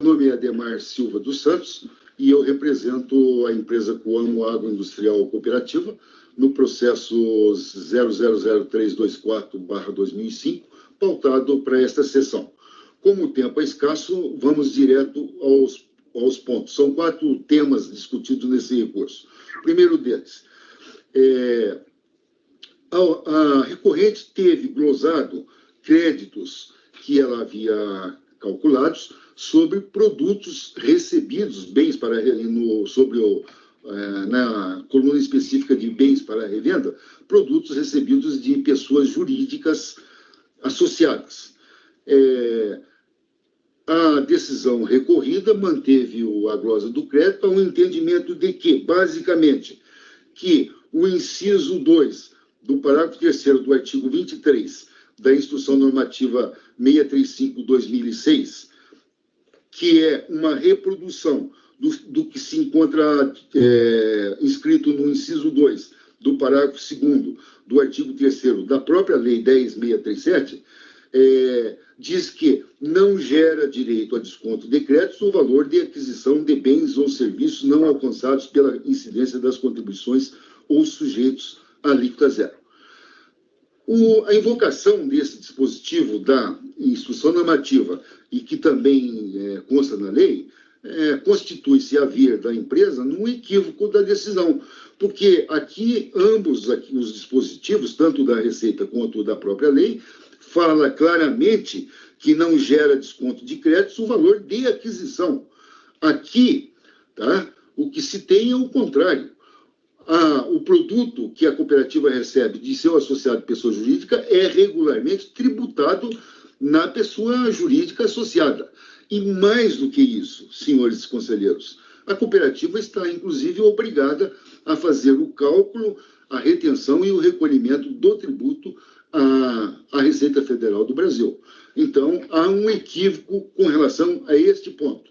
nome é Ademar Silva dos Santos e eu represento a empresa Coamo Agroindustrial Cooperativa no processo 000324/2005, pautado para esta sessão. Como o tempo é escasso, vamos direto aos pontos. São 4 temas discutidos nesse recurso. O primeiro deles, a recorrente teve glosado créditos que ela havia calculados sobre produtos recebidos, bens para na coluna específica de bens para revenda, produtos recebidos de pessoas jurídicas associadas. A decisão recorrida manteve a glosa do crédito a um entendimento de que, basicamente, que o inciso 2 do parágrafo 3º do artigo 23 da Instrução Normativa 635/2006, que é uma reprodução do que se encontra inscrito no inciso 2 do parágrafo 2º do artigo 3º da própria Lei 10.637, diz que não gera direito a desconto de créditos o valor de aquisição de bens ou serviços não alcançados pela incidência das contribuições ou sujeitos à alíquota zero. A invocação desse dispositivo da instrução normativa, e que também consta na lei, constitui-se a vir da empresa num equívoco da decisão, porque aqui ambos os dispositivos, tanto da Receita quanto da própria lei, fala claramente que não gera desconto de créditos o valor de aquisição. Aqui, tá, o que se tem é o contrário. O produto que a cooperativa recebe de seu associado pessoa jurídica é regularmente tributado na pessoa jurídica associada. E mais do que isso, senhores conselheiros, a cooperativa está, inclusive, obrigada a fazer o cálculo, a retenção e o recolhimento do tributo à Receita Federal do Brasil. Então, há um equívoco com relação a este ponto.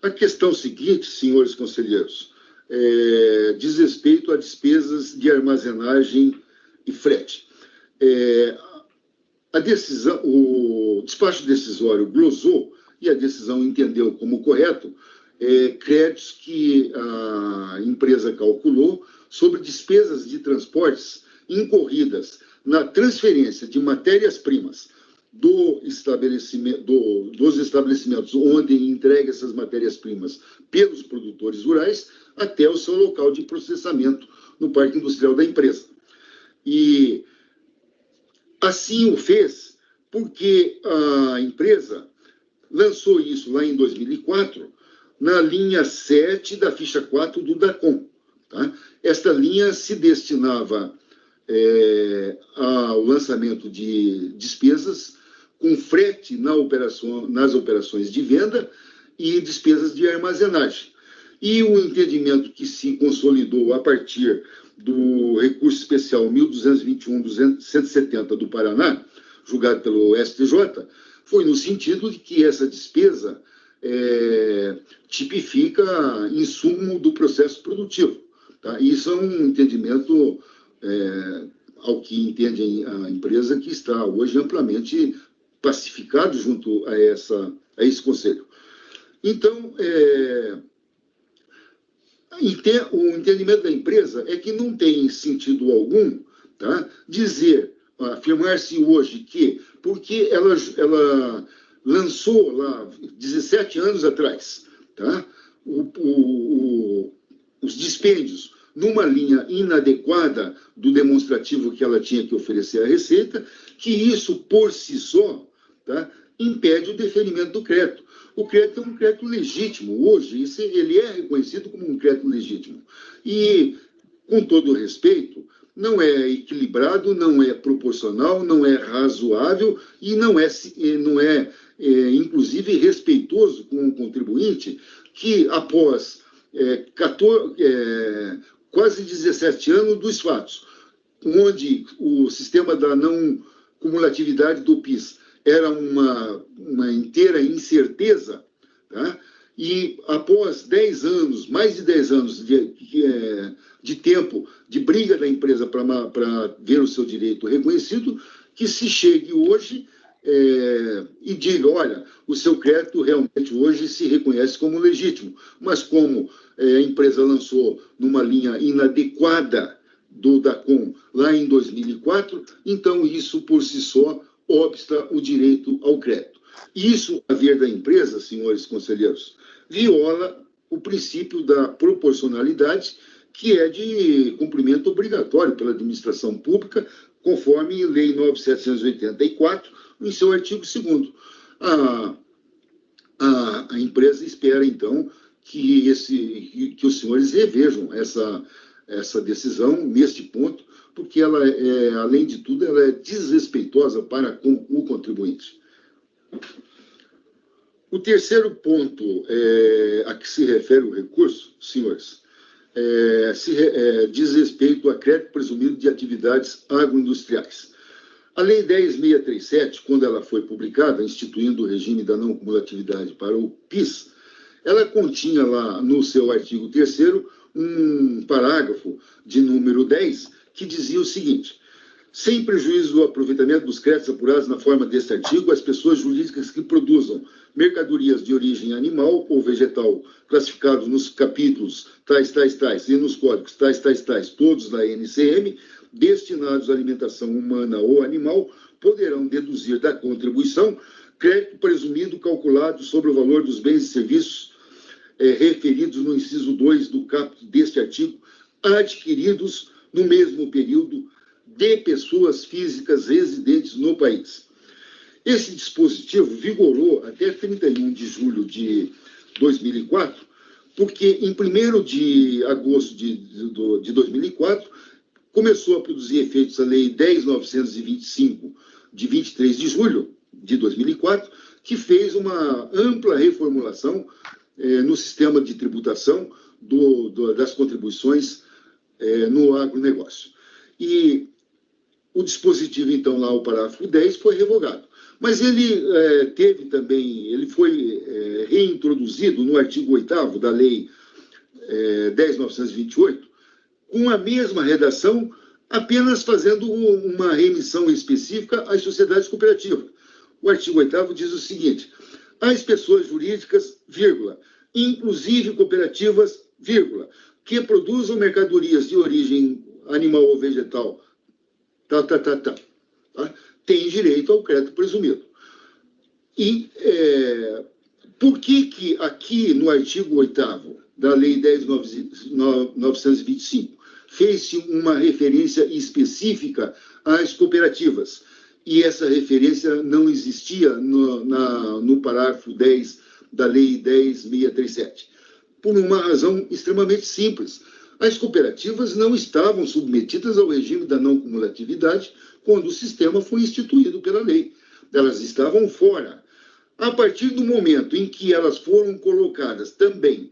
A questão seguinte, senhores conselheiros, diz respeito a despesas de armazenagem e frete. O despacho decisório glosou, e a decisão entendeu como correto, créditos que a empresa calculou sobre despesas de transportes incorridas na transferência de matérias-primas dos estabelecimentos onde entrega essas matérias-primas pelos produtores rurais até o seu local de processamento no parque industrial da empresa. E assim o fez porque a empresa lançou isso lá em 2004 na linha 7 da ficha 4 do DACOM. Tá? Esta linha se destinava ao lançamento de despesas com frete nas operações de venda e despesas de armazenagem. E o entendimento que se consolidou a partir do recurso especial 1221/170 do Paraná, julgado pelo STJ, foi no sentido de que essa despesa tipifica insumo do processo produtivo. Tá? Isso é um entendimento, ao que entende a empresa, que está hoje amplamente pacificado junto a esse conselho. Então, o entendimento da empresa é que não tem sentido algum, tá, afirmar-se hoje que, porque ela lançou lá 17 anos atrás, tá, os dispêndios numa linha inadequada do demonstrativo que ela tinha que oferecer à Receita, que isso por si só, tá, impede o deferimento do crédito. O crédito é um crédito legítimo. Hoje, ele é reconhecido como um crédito legítimo. E, com todo respeito, não é equilibrado, não é proporcional, não é razoável e não é inclusive, respeitoso com o contribuinte que, após quase 17 anos dos fatos, onde o sistema da não cumulatividade do PIS era uma inteira incerteza, tá? E após 10 anos, mais de 10 anos de tempo de briga da empresa para ver o seu direito reconhecido, que se chegue hoje e diga, olha, o seu crédito realmente hoje se reconhece como legítimo, mas como a empresa lançou numa linha inadequada do DACOM lá em 2004, então isso por si só obsta o direito ao crédito. Isso, a ver da empresa, senhores conselheiros, viola o princípio da proporcionalidade, que é de cumprimento obrigatório pela administração pública, conforme Lei 9.784, em seu artigo 2º. A empresa espera, então, que os senhores revejam essa decisão neste ponto, porque ela além de tudo, ela é desrespeitosa para com o contribuinte. O terceiro ponto a que se refere o recurso, senhores, diz respeito a crédito presumido de atividades agroindustriais. A Lei 10.637, quando ela foi publicada, instituindo o regime da não cumulatividade para o PIS, ela continha lá no seu artigo 3º um parágrafo de número 10, que dizia o seguinte: sem prejuízo do aproveitamento dos créditos apurados na forma deste artigo, as pessoas jurídicas que produzam mercadorias de origem animal ou vegetal classificados nos capítulos tais, e nos códigos tais, todos da NCM, destinados à alimentação humana ou animal, poderão deduzir da contribuição crédito presumido calculado sobre o valor dos bens e serviços referidos no inciso 2 do caput deste artigo, adquiridos no mesmo período de pessoas físicas residentes no país. Esse dispositivo vigorou até 31 de julho de 2004, porque em 1º de agosto de 2004 começou a produzir efeitos a Lei 10.925, de 23 de julho de 2004, que fez uma ampla reformulação no sistema de tributação das contribuições no agronegócio. E o dispositivo, então, lá, o parágrafo 10, foi revogado. Mas ele ele foi reintroduzido no artigo 8º da Lei 10.928, com a mesma redação, apenas fazendo uma remissão específica às sociedades cooperativas. O artigo 8º diz o seguinte: as pessoas jurídicas, vírgula, inclusive cooperativas, vírgula, que produzam mercadorias de origem animal ou vegetal, tem direito ao crédito presumido. E por que aqui no artigo 8º da Lei 10.925 fez-se uma referência específica às cooperativas, e essa referência não existia no parágrafo 10 da Lei 10.637? Por uma razão extremamente simples. As cooperativas não estavam submetidas ao regime da não cumulatividade quando o sistema foi instituído pela lei. Elas estavam fora. A partir do momento em que elas foram colocadas também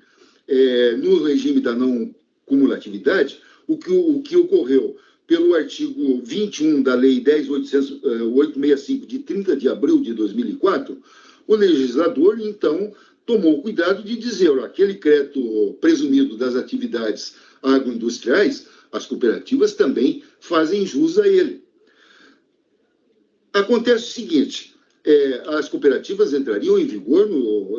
no regime da não cumulatividade, o que ocorreu pelo artigo 21 da Lei 10.865, de 30 de abril de 2004, o legislador, então, tomou cuidado de dizer: aquele crédito presumido das atividades agroindustriais, as cooperativas também fazem jus a ele. Acontece o seguinte: as cooperativas entrariam em vigor,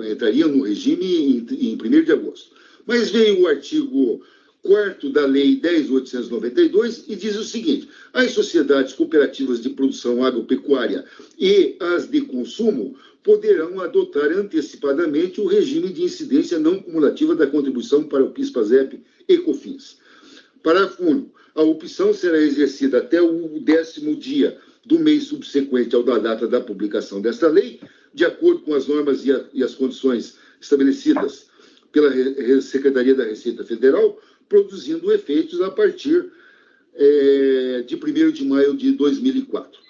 entrariam no regime em 1º de agosto. Mas veio o artigo 4º da Lei 10.892 e diz o seguinte: as sociedades cooperativas de produção agropecuária e as de consumo poderão adotar antecipadamente o regime de incidência não cumulativa da contribuição para o PIS/PASEP e COFINS. Parágrafo único. A opção será exercida até o 10º dia do mês subsequente ao da data da publicação desta lei, de acordo com as normas e as condições estabelecidas pela Secretaria da Receita Federal, produzindo efeitos a partir de 1º de maio de 2004.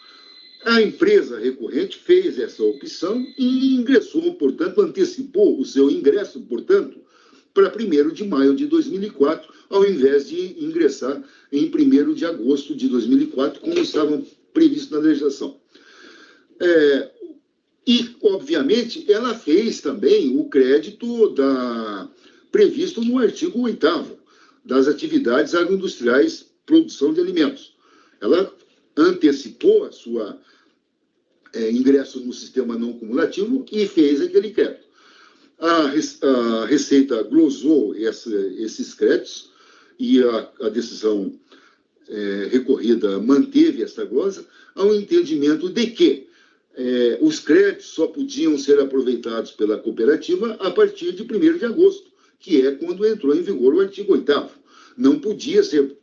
A empresa recorrente fez essa opção e ingressou, portanto, antecipou o seu ingresso, portanto, para 1º de maio de 2004, ao invés de ingressar em 1º de agosto de 2004, como estava previsto na legislação. E, obviamente, ela fez também o crédito previsto no artigo 8º das atividades agroindustriais, produção de alimentos. Ela antecipou ingresso no sistema não cumulativo e fez aquele crédito. A Receita glosou esses créditos e a decisão recorrida manteve essa glosa ao entendimento de que os créditos só podiam ser aproveitados pela cooperativa a partir de 1º de agosto, que é quando entrou em vigor o artigo 8º. Não podia ser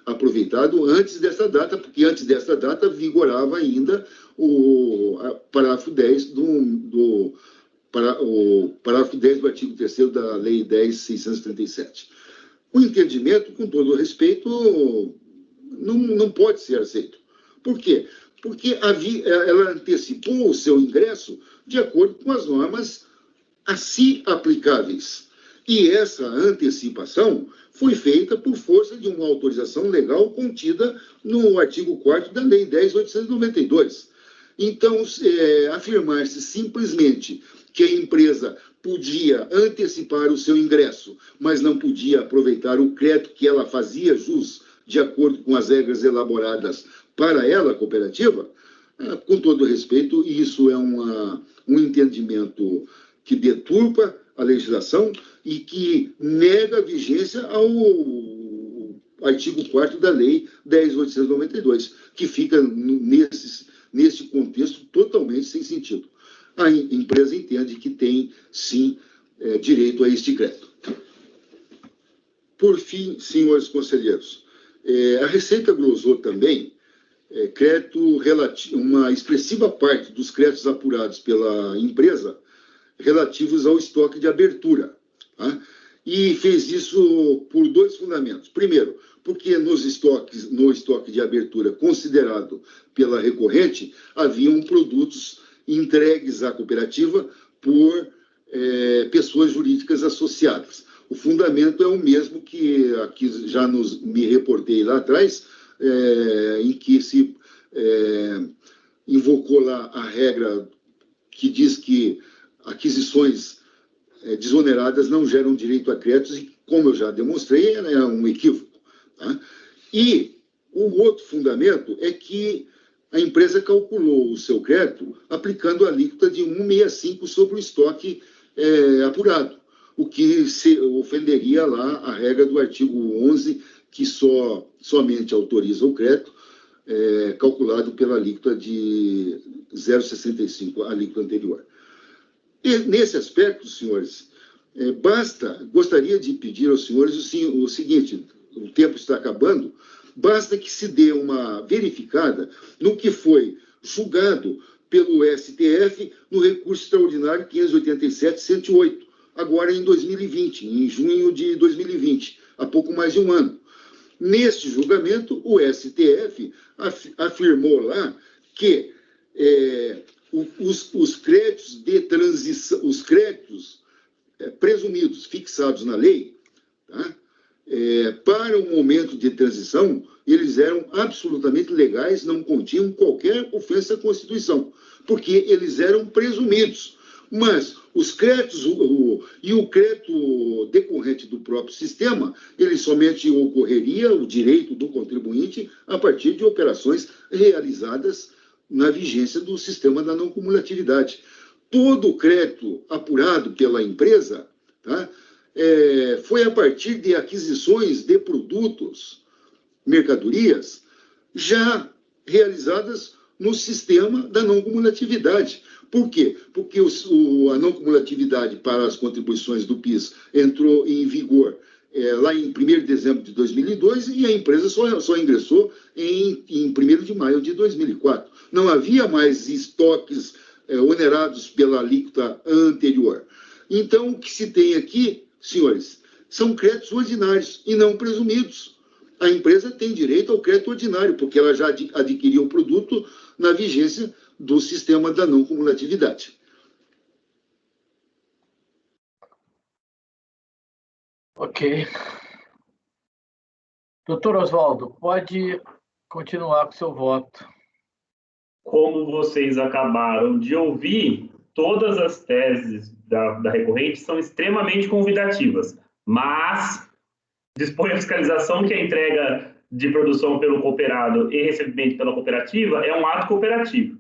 aproveitado antes dessa data, porque antes dessa data vigorava ainda o parágrafo 10 o parágrafo 10 do artigo 3º da Lei 10.637. O entendimento, com todo o respeito, não pode ser aceito. Por quê? Porque ela antecipou o seu ingresso de acordo com as normas a si aplicáveis. E essa antecipação foi feita por força de uma autorização legal contida no artigo 4º da Lei 10.892. Então, afirmar-se simplesmente que a empresa podia antecipar o seu ingresso, mas não podia aproveitar o crédito que ela fazia jus de acordo com as regras elaboradas para ela, a cooperativa, com todo respeito, isso é um entendimento que deturpa a legislação e que nega a vigência ao artigo 4º da Lei 10.892, que fica nesse contexto totalmente sem sentido. A empresa entende que tem, sim, direito a este crédito. Por fim, senhores conselheiros, a Receita glosou também uma expressiva parte dos créditos apurados pela empresa relativos ao estoque de abertura. Tá? E fez isso por 2 fundamentos. Primeiro, porque no estoque de abertura considerado pela recorrente, haviam produtos entregues à cooperativa por pessoas jurídicas associadas. O fundamento é o mesmo que aqui já me reportei lá atrás, em que se invocou lá a regra que diz que aquisições desoneradas não geram direito a créditos, e, como eu já demonstrei, é um equívoco. Tá? E o outro fundamento é que a empresa calculou o seu crédito aplicando a alíquota de 1,65 sobre o estoque apurado, o que ofenderia lá a regra do artigo 11, que somente autoriza o crédito calculado pela alíquota de 0,65, a alíquota anterior. E, nesse aspecto, senhores, gostaria de pedir aos senhores o seguinte: o tempo está acabando, basta que se dê uma verificada no que foi julgado pelo STF no recurso extraordinário 587-108, agora em 2020, em junho de 2020, há pouco mais de um ano. Neste julgamento, o STF afirmou lá que os créditos de transição, os créditos presumidos, fixados na lei, tá? Para o momento de transição, eles eram absolutamente legais, não continham qualquer ofensa à Constituição, porque eles eram presumidos. Mas os créditos e o crédito decorrente do próprio sistema, ele somente ocorreria, o direito do contribuinte, a partir de operações realizadas na vigência do sistema da não cumulatividade. Todo o crédito apurado pela empresa, tá, foi a partir de aquisições de produtos, mercadorias, já realizadas no sistema da não cumulatividade. Por quê? Porque a não cumulatividade para as contribuições do PIS entrou em vigor lá em 1º de dezembro de 2002 e a empresa só ingressou em 1º de maio de 2004. Não havia mais estoques onerados pela alíquota anterior. Então, o que se tem aqui, senhores, são créditos ordinários e não presumidos. A empresa tem direito ao crédito ordinário, porque ela já adquiriu o produto na vigência do sistema da não cumulatividade. Ok. Doutor Oswaldo, pode continuar com o seu voto. Como vocês acabaram de ouvir, todas as teses da recorrente são extremamente convidativas, mas dispõe a fiscalização que a entrega de produção pelo cooperado e recebimento pela cooperativa é um ato cooperativo.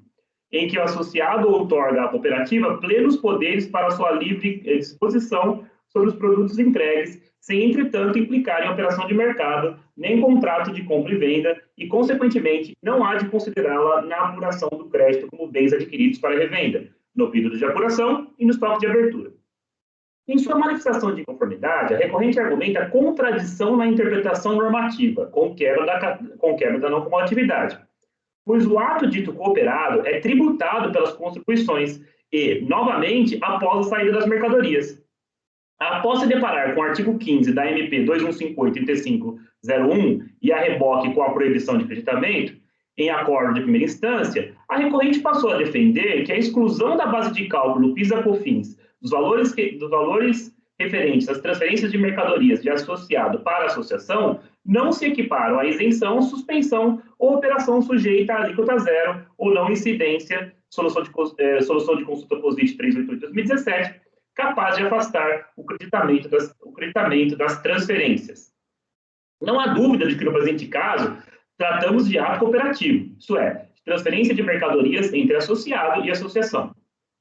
em que o associado outorga à cooperativa plenos poderes para sua livre disposição sobre os produtos entregues, sem, entretanto, implicar em operação de mercado, nem contrato de compra e venda, e, consequentemente, não há de considerá-la na apuração do crédito como bens adquiridos para revenda, no período de apuração e no estoque de abertura. Em sua manifestação de inconformidade, a recorrente argumenta contradição na interpretação normativa, com quebra da não cumulatividade, pois o ato dito cooperado é tributado pelas contribuições e, novamente, após a saída das mercadorias. Após se deparar com o artigo 15 da MP 2158-3501 e a reboque com a proibição de creditamento, em acordo de primeira instância, a recorrente passou a defender que a exclusão da base de cálculo PIS/COFINS dos valores referentes às transferências de mercadorias de associado para associação não se equiparam à isenção, suspensão ou operação sujeita à alíquota zero ou não incidência, solução de consulta POSIT 388/2017, capaz de afastar o creditamento das transferências. Não há dúvida de que, no presente caso, tratamos de ato cooperativo, isto é, de transferência de mercadorias entre associado e associação.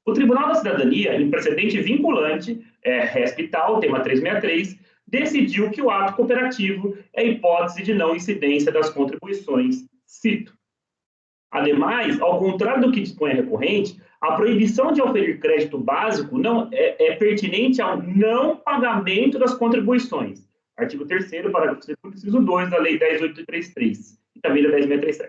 O Tribunal da Cidadania, em precedente vinculante, Respital, tema 363, decidiu que o ato cooperativo é hipótese de não incidência das contribuições, cito. Ademais, ao contrário do que dispõe a recorrente, a proibição de oferir crédito básico não é pertinente ao não pagamento das contribuições. Artigo 3º, parágrafo 2º, inciso 2 da Lei 10.833 e também da 10.637.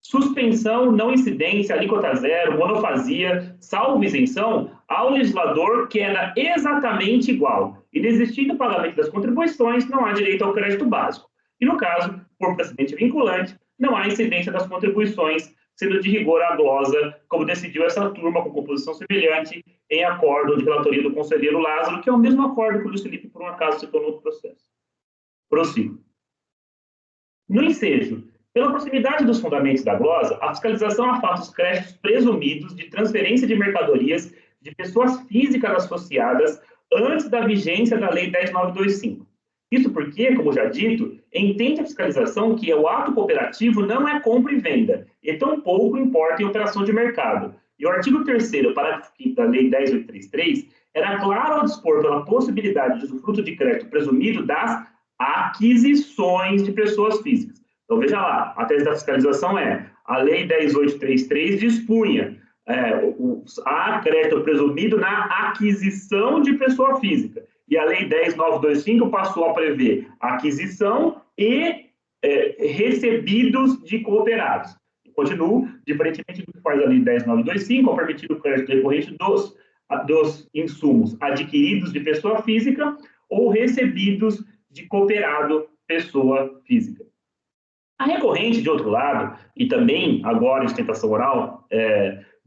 Suspensão, não incidência, alíquota zero, monofasia, salvo isenção, ao legislador queda exatamente igual. Inexistindo o pagamento das contribuições, não há direito ao crédito básico. E, no caso, por precedente vinculante, não há incidência das contribuições, sendo de rigor a glosa, como decidiu essa turma com composição semelhante, em acordo de relatoria do conselheiro Lázaro, que é o mesmo acordo que o Luiz Felipe, por um acaso, citou no outro processo. Prossigo. No ensejo, pela proximidade dos fundamentos da glosa, a fiscalização afasta os créditos presumidos de transferência de mercadorias de pessoas físicas associadas antes da vigência da Lei 10.925. Isso porque, como já dito, entende a fiscalização que o ato cooperativo não é compra e venda, e tampouco importa em operação de mercado. E o artigo 3º, parágrafo 5º da Lei 10.833, era claro ao dispor pela possibilidade de usufruto de crédito presumido das aquisições de pessoas físicas. Então, veja lá, a tese da fiscalização é, a Lei 10.833 dispunha há crédito presumido na aquisição de pessoa física. E a Lei 10.925 passou a prever aquisição e recebidos de cooperados. Continuo, diferentemente do que faz a Lei 10.925, ao permitir o crédito recorrente dos insumos adquiridos de pessoa física ou recebidos de cooperado pessoa física. A recorrente, de outro lado, e também agora em sustentação oral,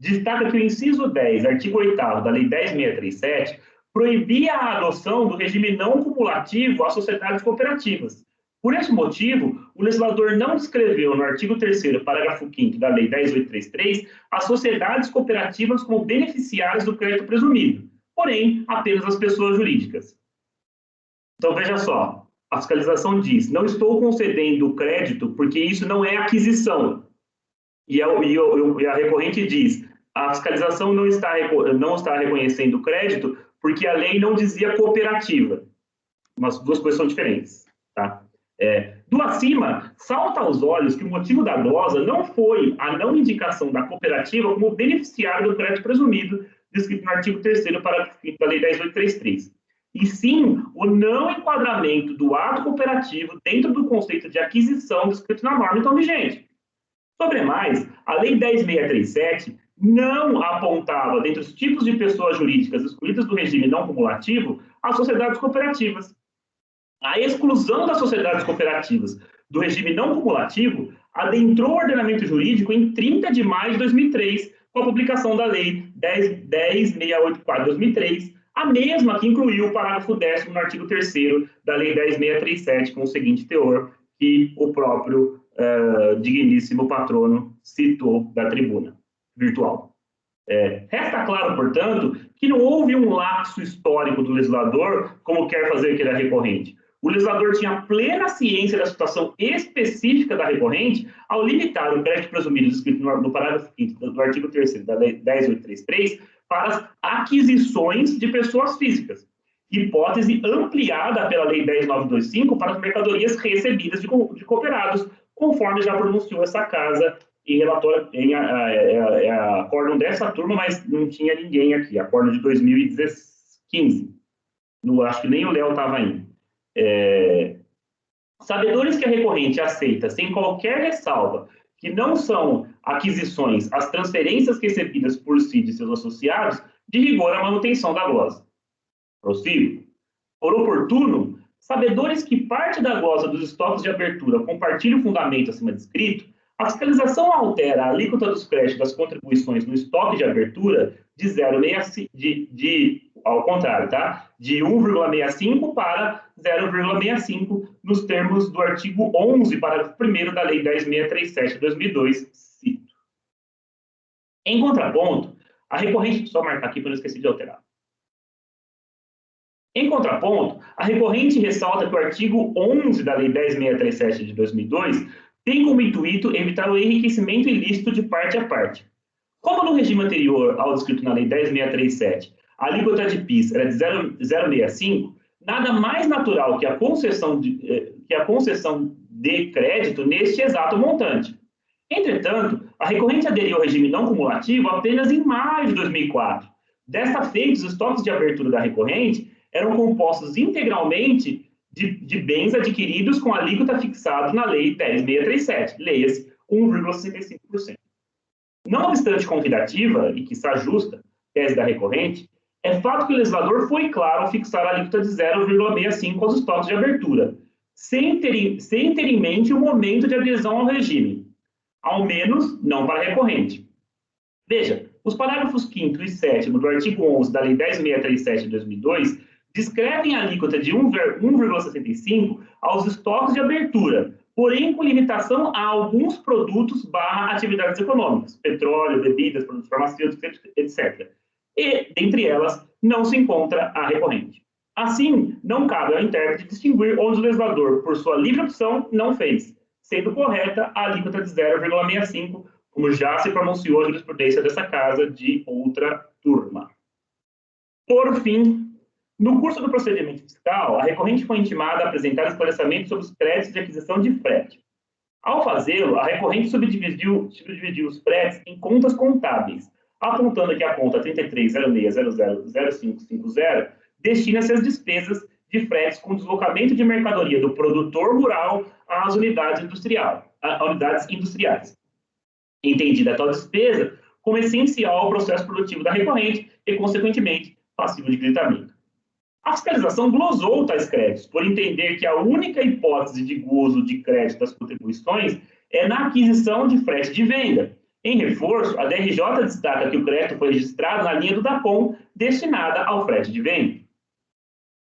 destaca que o inciso 10, artigo 8º da Lei 10.637, proibia a adoção do regime não cumulativo às sociedades cooperativas. Por esse motivo, o legislador não descreveu no artigo 3º, parágrafo 5º da Lei 10.833, as sociedades cooperativas como beneficiárias do crédito presumido, porém, apenas as pessoas jurídicas. Então, veja só, a fiscalização diz, não estou concedendo crédito porque isso não é aquisição. E a recorrente diz, a fiscalização não está reconhecendo crédito porque a lei não dizia cooperativa. Umas duas coisas são diferentes. Tá? Do acima, salta aos olhos que o motivo da glosa não foi a não indicação da cooperativa como beneficiário do crédito presumido, descrito no artigo 3º, parágrafo 5º da Lei 10.833. E sim o não enquadramento do ato cooperativo dentro do conceito de aquisição descrito na norma então vigente. Sobre mais, a Lei 10.637 não apontava, dentre os tipos de pessoas jurídicas excluídas do regime não cumulativo, as sociedades cooperativas. A exclusão das sociedades cooperativas do regime não cumulativo adentrou o ordenamento jurídico em 30 de maio de 2003, com a publicação da Lei 10.684/2003, a mesma que incluiu o parágrafo 10º no artigo 3º da Lei 10.637, com o seguinte teor, que o próprio digníssimo patrono citou da tribuna virtual. Resta claro, portanto, que não houve um lapso histórico do legislador, como quer fazer aquele recorrente. O legislador tinha plena ciência da situação específica da recorrente ao limitar o crédito presumido descrito no parágrafo 5º do artigo 3º da Lei 10.833 para as aquisições de pessoas físicas, hipótese ampliada pela Lei 10.925 para as mercadorias recebidas de cooperados, conforme já pronunciou essa casa em relatório, em acórdão dessa turma, mas não tinha ninguém aqui, acórdão de 2015. Acho que nem o Léo estava indo. Sabedores que a recorrente aceita sem qualquer ressalva que não são aquisições as transferências recebidas por si de seus associados, de rigor a manutenção da glosa. Prossigo. Por oportuno, sabedores que parte da glosa dos estoques de abertura compartilha o fundamento acima descrito, a fiscalização altera a alíquota dos créditos das contribuições no estoque de abertura de 0,65, ao contrário, tá? De 1,65 para 0,65 nos termos do artigo 11, parágrafo 1º da Lei 10.637 de 2002, cito. Em contraponto, a recorrente, só marcar aqui para não esquecer de alterar. Em contraponto, a recorrente ressalta que o artigo 11 da Lei 10.637 de 2002 tem como intuito evitar o enriquecimento ilícito de parte a parte. Como no regime anterior ao descrito na Lei 10.637, a alíquota de PIS era de 0,65, nada mais natural que a concessão de crédito neste exato montante. Entretanto, a recorrente aderiu ao regime não cumulativo apenas em maio de 2004. Desta feita, os estoques de abertura da recorrente eram compostos integralmente de bens adquiridos com alíquota fixada na Lei 10.637, leia-se 1,65%. Não obstante convidativa, e que está justa, tese da recorrente, é fato que o legislador foi claro ao fixar a alíquota de 0,65 aos estoques de abertura, sem ter em mente o momento de adesão ao regime, ao menos não para a recorrente. Veja, os parágrafos 5º e 7º do artigo 11 da Lei 10.637 de 2002 descrevem a alíquota de 1,65 aos estoques de abertura, porém com limitação a alguns produtos / atividades econômicas, petróleo, bebidas, produtos farmacêuticos, etc. E, dentre elas, não se encontra a recorrente. Assim, não cabe ao intérprete distinguir onde o legislador, por sua livre opção, não fez, sendo correta a alíquota de 0,65, como já se pronunciou a jurisprudência dessa casa de outra turma. Por fim, no curso do procedimento fiscal, a recorrente foi intimada a apresentar esclarecimentos sobre os créditos de aquisição de frete. Ao fazê-lo, a recorrente subdividiu os fretes em contas contábeis, apontando que a conta 3306000550 destina-se às despesas de fretes com deslocamento de mercadoria do produtor rural às unidades industriais. Entendida tal despesa como essencial ao processo produtivo da recorrente e, consequentemente, passivo de creditamento. A fiscalização glosou tais créditos, por entender que a única hipótese de gozo de crédito das contribuições é na aquisição de frete de venda. Em reforço, a DRJ destaca que o crédito foi registrado na linha do DACOM, destinada ao frete de venda.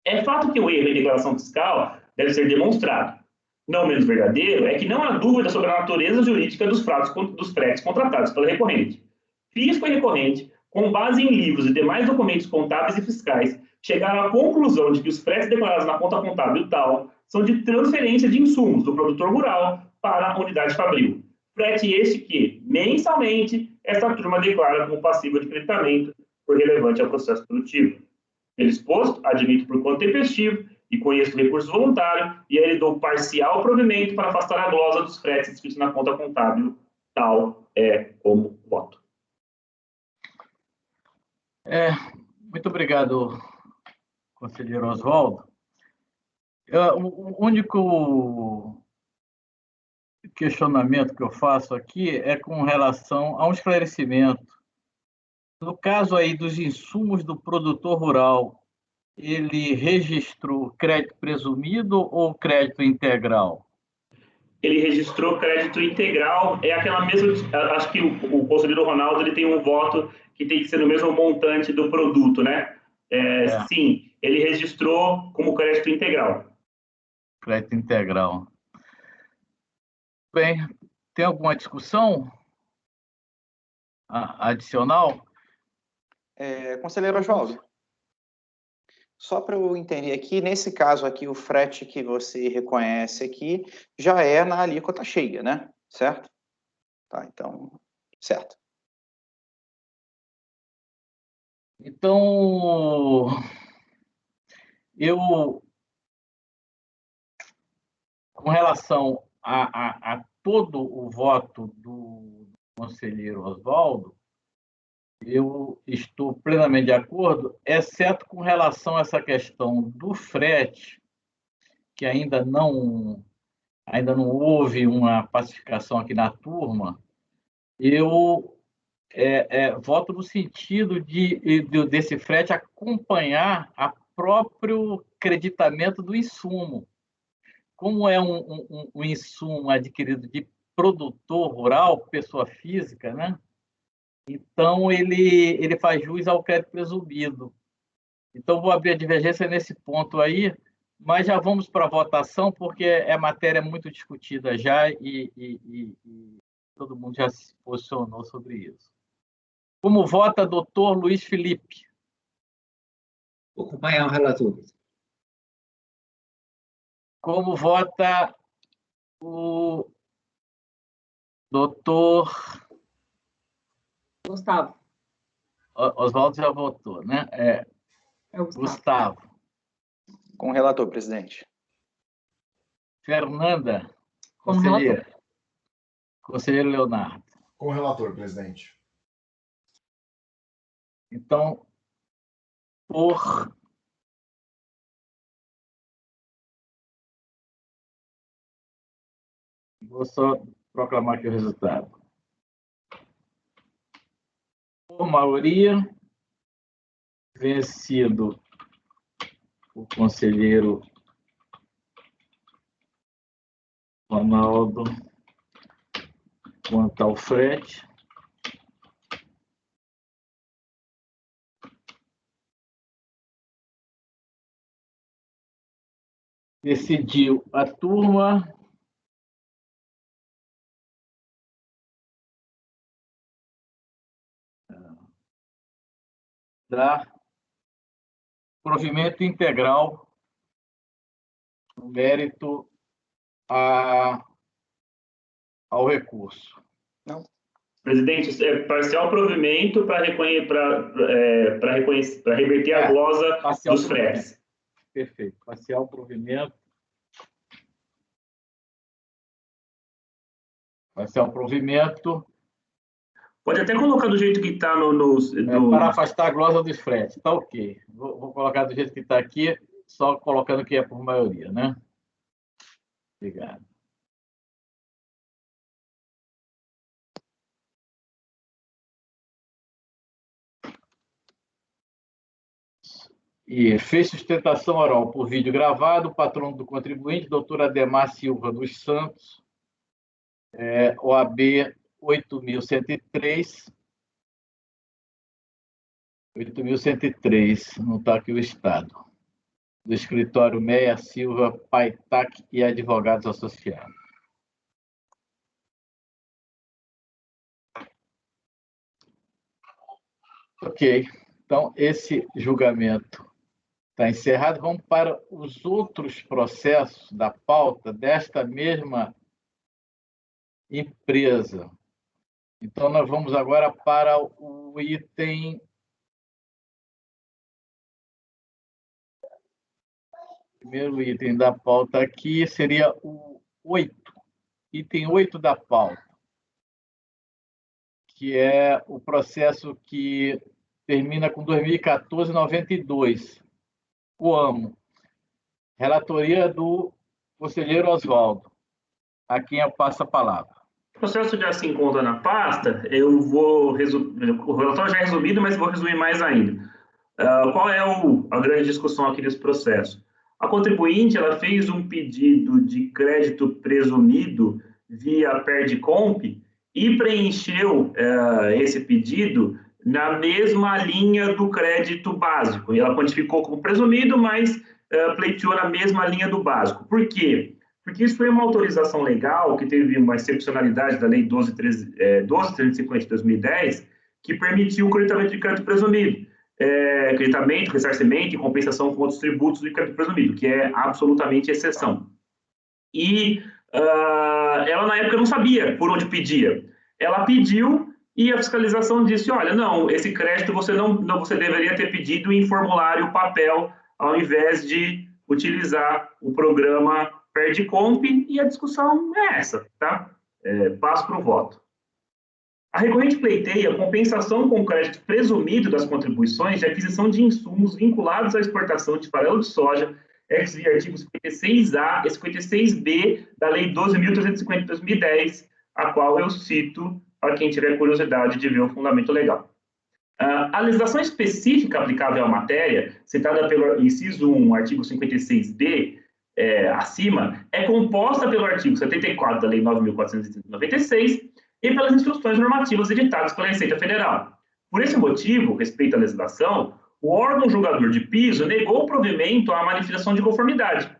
É fato que o erro em declaração fiscal deve ser demonstrado. Não menos verdadeiro é que não há dúvida sobre a natureza jurídica dos fretes contratados pela recorrente. Fisco e recorrente, com base em livros e demais documentos contábeis e fiscais, chegaram à conclusão de que os fretes declarados na conta contábil tal são de transferência de insumos do produtor rural para a unidade fabril. Frete este que, mensalmente, esta turma declara como passivo de creditamento por relevante ao processo produtivo. Pelo exposto, admito por conta tempestivo e conheço o recurso voluntário e aí lhe dou parcial provimento para afastar a glosa dos fretes inscritos na conta contábil, tal é como voto. Muito obrigado, conselheiro Oswaldo. O único questionamento que eu faço aqui é com relação a um esclarecimento. No caso aí dos insumos do produtor rural, ele registrou crédito presumido ou crédito integral? Ele registrou crédito integral, é aquela mesma, acho que o conselheiro Ronaldo ele tem um voto que tem que ser no mesmo montante do produto, né? Sim, ele registrou como crédito integral. Crédito integral. Bem, tem alguma discussão adicional? Conselheiro Oswaldo, Só para eu entender aqui, nesse caso aqui, o frete que você reconhece aqui já é na alíquota cheia, né? Certo? Tá, então, certo. Então, eu, com relação a todo o voto do conselheiro Oswaldo, eu estou plenamente de acordo, exceto com relação a essa questão do frete, que ainda não houve uma pacificação aqui na turma. Eu voto no sentido desse frete acompanhar o próprio creditamento do insumo. Como é um insumo adquirido de produtor rural, pessoa física, né? Então, ele faz jus ao crédito presumido. Então, vou abrir a divergência nesse ponto aí, mas já vamos para a votação, porque é matéria muito discutida já e todo mundo já se posicionou sobre isso. Como vota doutor Luiz Felipe? Vou acompanhar o relator. Como vota o doutor... Gustavo. Oswaldo já votou, né? É o Gustavo. Com o relator, presidente. Fernanda, Como conselheira. Conselheiro Leonardo. Com o relator, presidente. Então, por vou só proclamar aqui o resultado. Por maioria, vencido o conselheiro Ronaldo quanto ao frete. Decidiu a turma dar provimento integral no mérito ao recurso. Não. Presidente, parcial provimento para reverter a glosa dos fretes. Perfeito. Parcial provimento. Parcial provimento. Pode até colocar do jeito que está para afastar a glosa dos fretes. Está ok. Vou colocar do jeito que está aqui, só colocando que é por maioria, né? Obrigado. E fez sustentação oral por vídeo gravado, patrono do contribuinte, doutor Ademar Silva dos Santos, OAB 8.103. 8.103, não está aqui o Estado. Do escritório Meia Silva, Paitac e Advogados Associados. Ok. Então, esse julgamento está encerrado. Vamos para os outros processos da pauta desta mesma empresa. Então, nós vamos agora para o item... O primeiro item da pauta aqui seria o 8. Item 8 da pauta, que é o processo que termina com 2014-92. O AMO. Relatoria do conselheiro Oswaldo. A quem eu passo a palavra. O processo já se encontra na pasta, eu vou resumir, o relatório já é resumido, mas vou resumir mais ainda. Qual é a grande discussão aqui desse processo? A contribuinte ela fez um pedido de crédito presumido via PERDCOMP e preencheu esse pedido na mesma linha do crédito básico. E ela quantificou como presumido, mas pleiteou na mesma linha do básico. Por quê? Porque isso foi uma autorização legal que teve uma excepcionalidade da Lei 12.350 de 2010, que permitiu o creditamento de crédito presumido. creditamento, ressarcimento e compensação com outros tributos do crédito presumido, que é absolutamente exceção. E ela, na época, não sabia por onde pedia. Ela pediu e a fiscalização disse, olha, não, esse crédito você você deveria ter pedido em formulário papel, ao invés de utilizar o programa Perdecomp, e a discussão é essa, tá? Passo para o voto. A recorrente pleiteia a compensação com crédito presumido das contribuições de aquisição de insumos vinculados à exportação de farelo de soja, ex artigo 56A e 56B da Lei 12.350 de 2010, a qual eu cito para quem tiver curiosidade de ver o fundamento legal. A legislação específica aplicável à matéria, citada pelo inciso 1, artigo 56B, acima, é composta pelo artigo 74 da Lei 9.496 e pelas instruções normativas editadas pela Receita Federal. Por esse motivo, respeito à legislação, o órgão julgador de piso negou o provimento à manifestação de conformidade,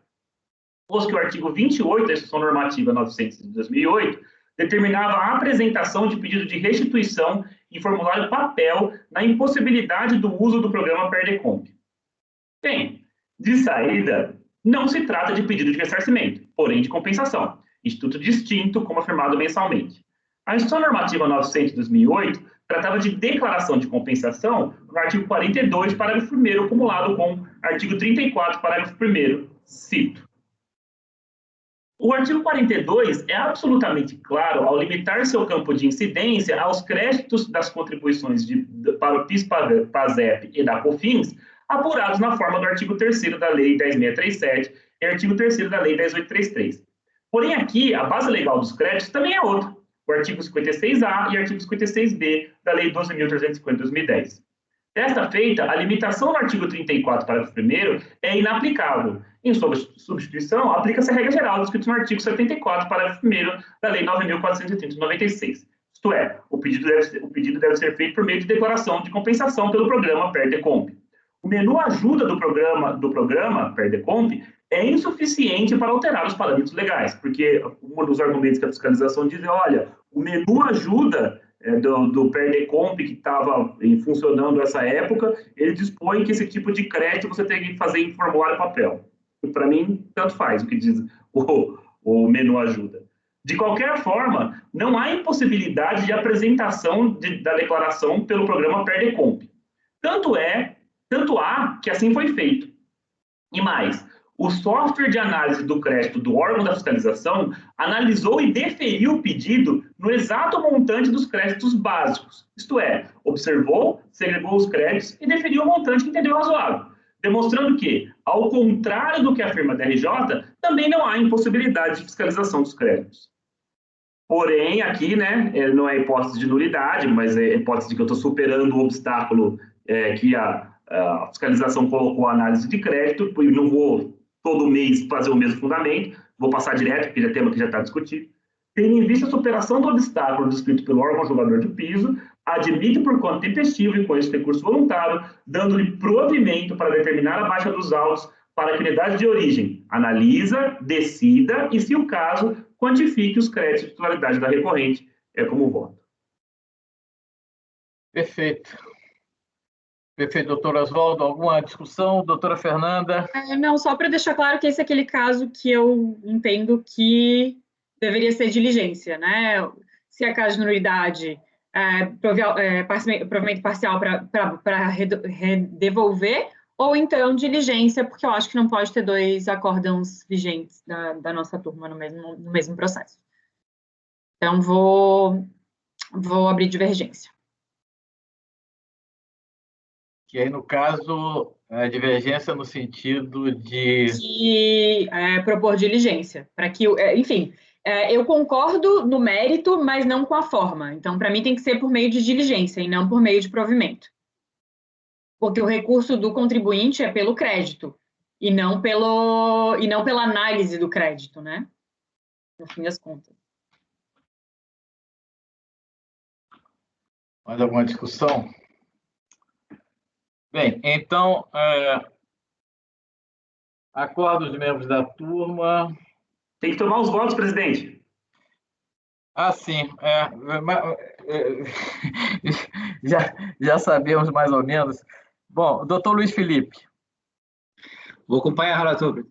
pois que o artigo 28 da Instrução Normativa 900 de 2008 determinava a apresentação de pedido de restituição em formulário papel na impossibilidade do uso do programa Perdecomp. Bem, de saída, não se trata de pedido de ressarcimento, porém de compensação, instituto distinto, como afirmado mensalmente. A Instrução Normativa 900 de 2008 tratava de declaração de compensação no artigo 42, parágrafo 1º, acumulado com artigo 34, parágrafo 1º, cito. O artigo 42 é absolutamente claro ao limitar seu campo de incidência aos créditos das contribuições para o PIS, PASEP e da COFINS, apurados na forma do artigo 3º da Lei 10.637 e artigo 3º da Lei 10.833. Porém, aqui, a base legal dos créditos também é outra, o artigo 56A e artigo 56B da Lei 12.350 de 2010. Desta feita, a limitação no artigo 34, parágrafo 1º, é inaplicável. Em substituição, aplica-se a regra geral descrita no artigo 74, parágrafo 1º da Lei 9.430 de 96. Isto é, o pedido deve ser feito por meio de declaração de compensação pelo programa Perdecomp. O menu ajuda do programa Perdecomp é insuficiente para alterar os parâmetros legais, porque um dos argumentos que a fiscalização diz é, olha, o menu ajuda do Perdecomp, que estava funcionando nessa época, ele dispõe que esse tipo de crédito você tem que fazer em formulário papel. Para mim, tanto faz o que diz o menu ajuda. De qualquer forma, não há impossibilidade de apresentação da declaração pelo programa Perdecomp. Tanto há que assim foi feito. E mais, o software de análise do crédito do órgão da fiscalização analisou e deferiu o pedido no exato montante dos créditos básicos. Isto é, observou, segregou os créditos e deferiu o montante que entendeu razoável, demonstrando que, ao contrário do que afirma a DRJ, também não há impossibilidade de fiscalização dos créditos. Porém, aqui, não é hipótese de nulidade, mas é hipótese de que eu estou superando o obstáculo que a fiscalização colocou a análise de crédito, e não vou todo mês fazer o mesmo fundamento, vou passar direto, porque é tema que já está discutido. Tendo em vista a superação do obstáculo descrito pelo órgão julgador de piso, admite por conta tempestivo e com esse recurso voluntário, dando-lhe provimento para determinar a baixa dos autos para que a unidade de origem analisa, decida e, se o caso, quantifique os créditos de titularidade da recorrente. É como voto. Perfeito. Perfeito, doutor Oswaldo. Alguma discussão? Doutora Fernanda? Não, só para deixar claro que esse é aquele caso que eu entendo que deveria ser diligência, né? Se é caso de nulidade, provimento parcial para devolver, ou então diligência, porque eu acho que não pode ter dois acórdãos vigentes da nossa turma no mesmo processo. Então, vou abrir divergência. Que aí, no caso, a divergência no sentido de propor diligência, para que, enfim, eu concordo no mérito, mas não com a forma. Então, para mim, tem que ser por meio de diligência e não por meio de provimento. Porque o recurso do contribuinte é pelo crédito e não pela análise do crédito, né? No fim das contas. Mais alguma discussão? Bem, então, acordo os membros da turma. Tem que tomar os votos, presidente. Sim. Já sabemos mais ou menos, Bom, doutor Luiz Felipe. Vou acompanhar, relator.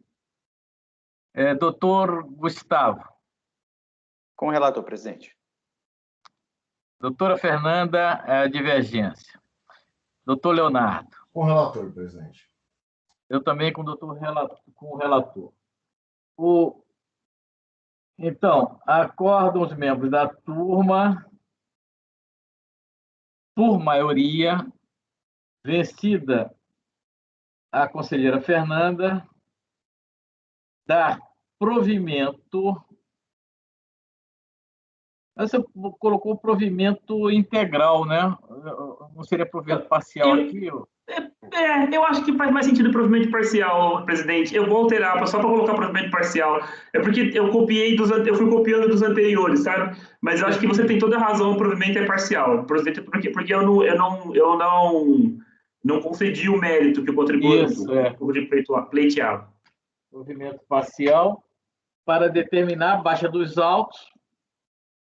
Doutor Gustavo. Com o relator, presidente. Doutora Fernanda, divergência. Doutor Leonardo. Com o relator, presidente. Eu também com o relator. Então, acordam os membros da turma, por maioria, vencida a conselheira Fernanda, dar provimento. Você colocou provimento integral, né? Não seria provimento parcial aqui? Eu acho que faz mais sentido o provimento parcial, presidente. Eu vou alterar só para colocar provimento parcial. É porque eu fui copiando dos anteriores, sabe? Mas eu acho que você tem toda a razão, o provimento é parcial. Porque eu não concedi o mérito que o contribuinte pleiteava. Provimento parcial para determinar a baixa dos autos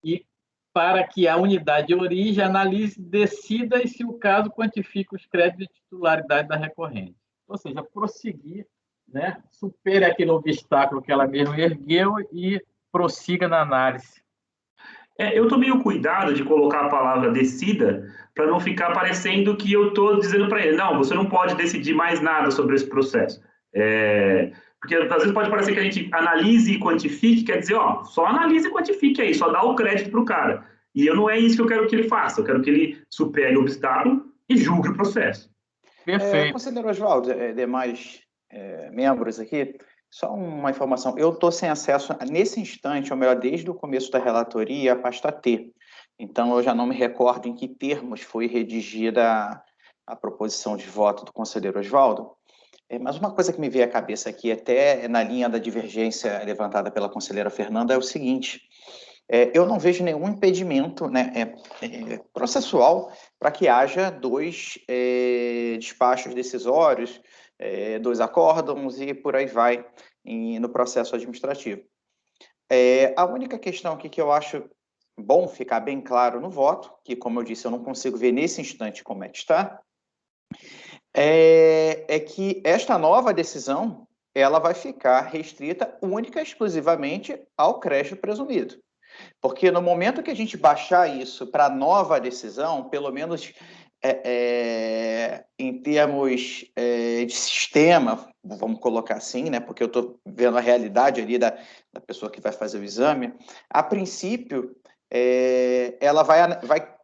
e para que a unidade de origem analise, decida e, se o caso, quantifique os créditos de titularidade da recorrente. Ou seja, prosseguir, né? Supere aquele obstáculo que ela mesma ergueu e prossiga na análise. Eu tomei o cuidado de colocar a palavra decida para não ficar parecendo que eu estou dizendo para ele, não, você não pode decidir mais nada sobre esse processo. Porque às vezes pode parecer que a gente analise e quantifique, quer dizer, só analise e quantifique aí, só dá o crédito para o cara. E não é isso que eu quero que ele faça, eu quero que ele supere o obstáculo e julgue o processo. Perfeito. Conselheiro Oswaldo, demais membros aqui, só uma informação, eu estou sem acesso, nesse instante, ou melhor, desde o começo da relatoria, a pasta T. Então, eu já não me recordo em que termos foi redigida a proposição de voto do conselheiro Oswaldo. Mas uma coisa que me veio à cabeça aqui, até na linha da divergência levantada pela conselheira Fernanda, é o seguinte: eu não vejo nenhum impedimento, né, processual para que haja 2 despachos decisórios, 2 acórdãos e por aí vai no processo administrativo. A única questão aqui que eu acho bom ficar bem claro no voto, que, como eu disse, eu não consigo ver nesse instante como é que está, é que esta nova decisão ela vai ficar restrita única e exclusivamente ao crédito presumido. Porque no momento que a gente baixar isso para a nova decisão, pelo menos em termos de sistema, vamos colocar assim, né? Porque eu estou vendo a realidade ali da pessoa que vai fazer o exame, a princípio, ela vai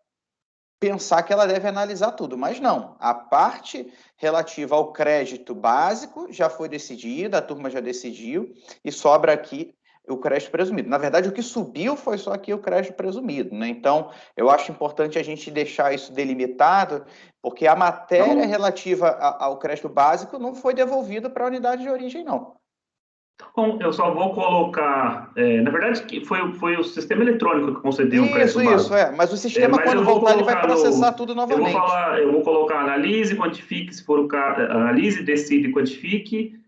pensar que ela deve analisar tudo, mas não. A parte relativa ao crédito básico já foi decidida, a turma já decidiu, e sobra aqui o crédito presumido. Na verdade, o que subiu foi só aqui o crédito presumido, né? Então, eu acho importante a gente deixar isso delimitado, porque a matéria relativa ao crédito básico não foi devolvida para a unidade de origem, não. Bom, eu só vou colocar... na verdade, foi o sistema eletrônico que concedeu o crédito básico. Mas o sistema, quando voltar, ele vai processar tudo novamente. Eu vou colocar analise, quantifique, se for o caso, analise, decide e quantifique,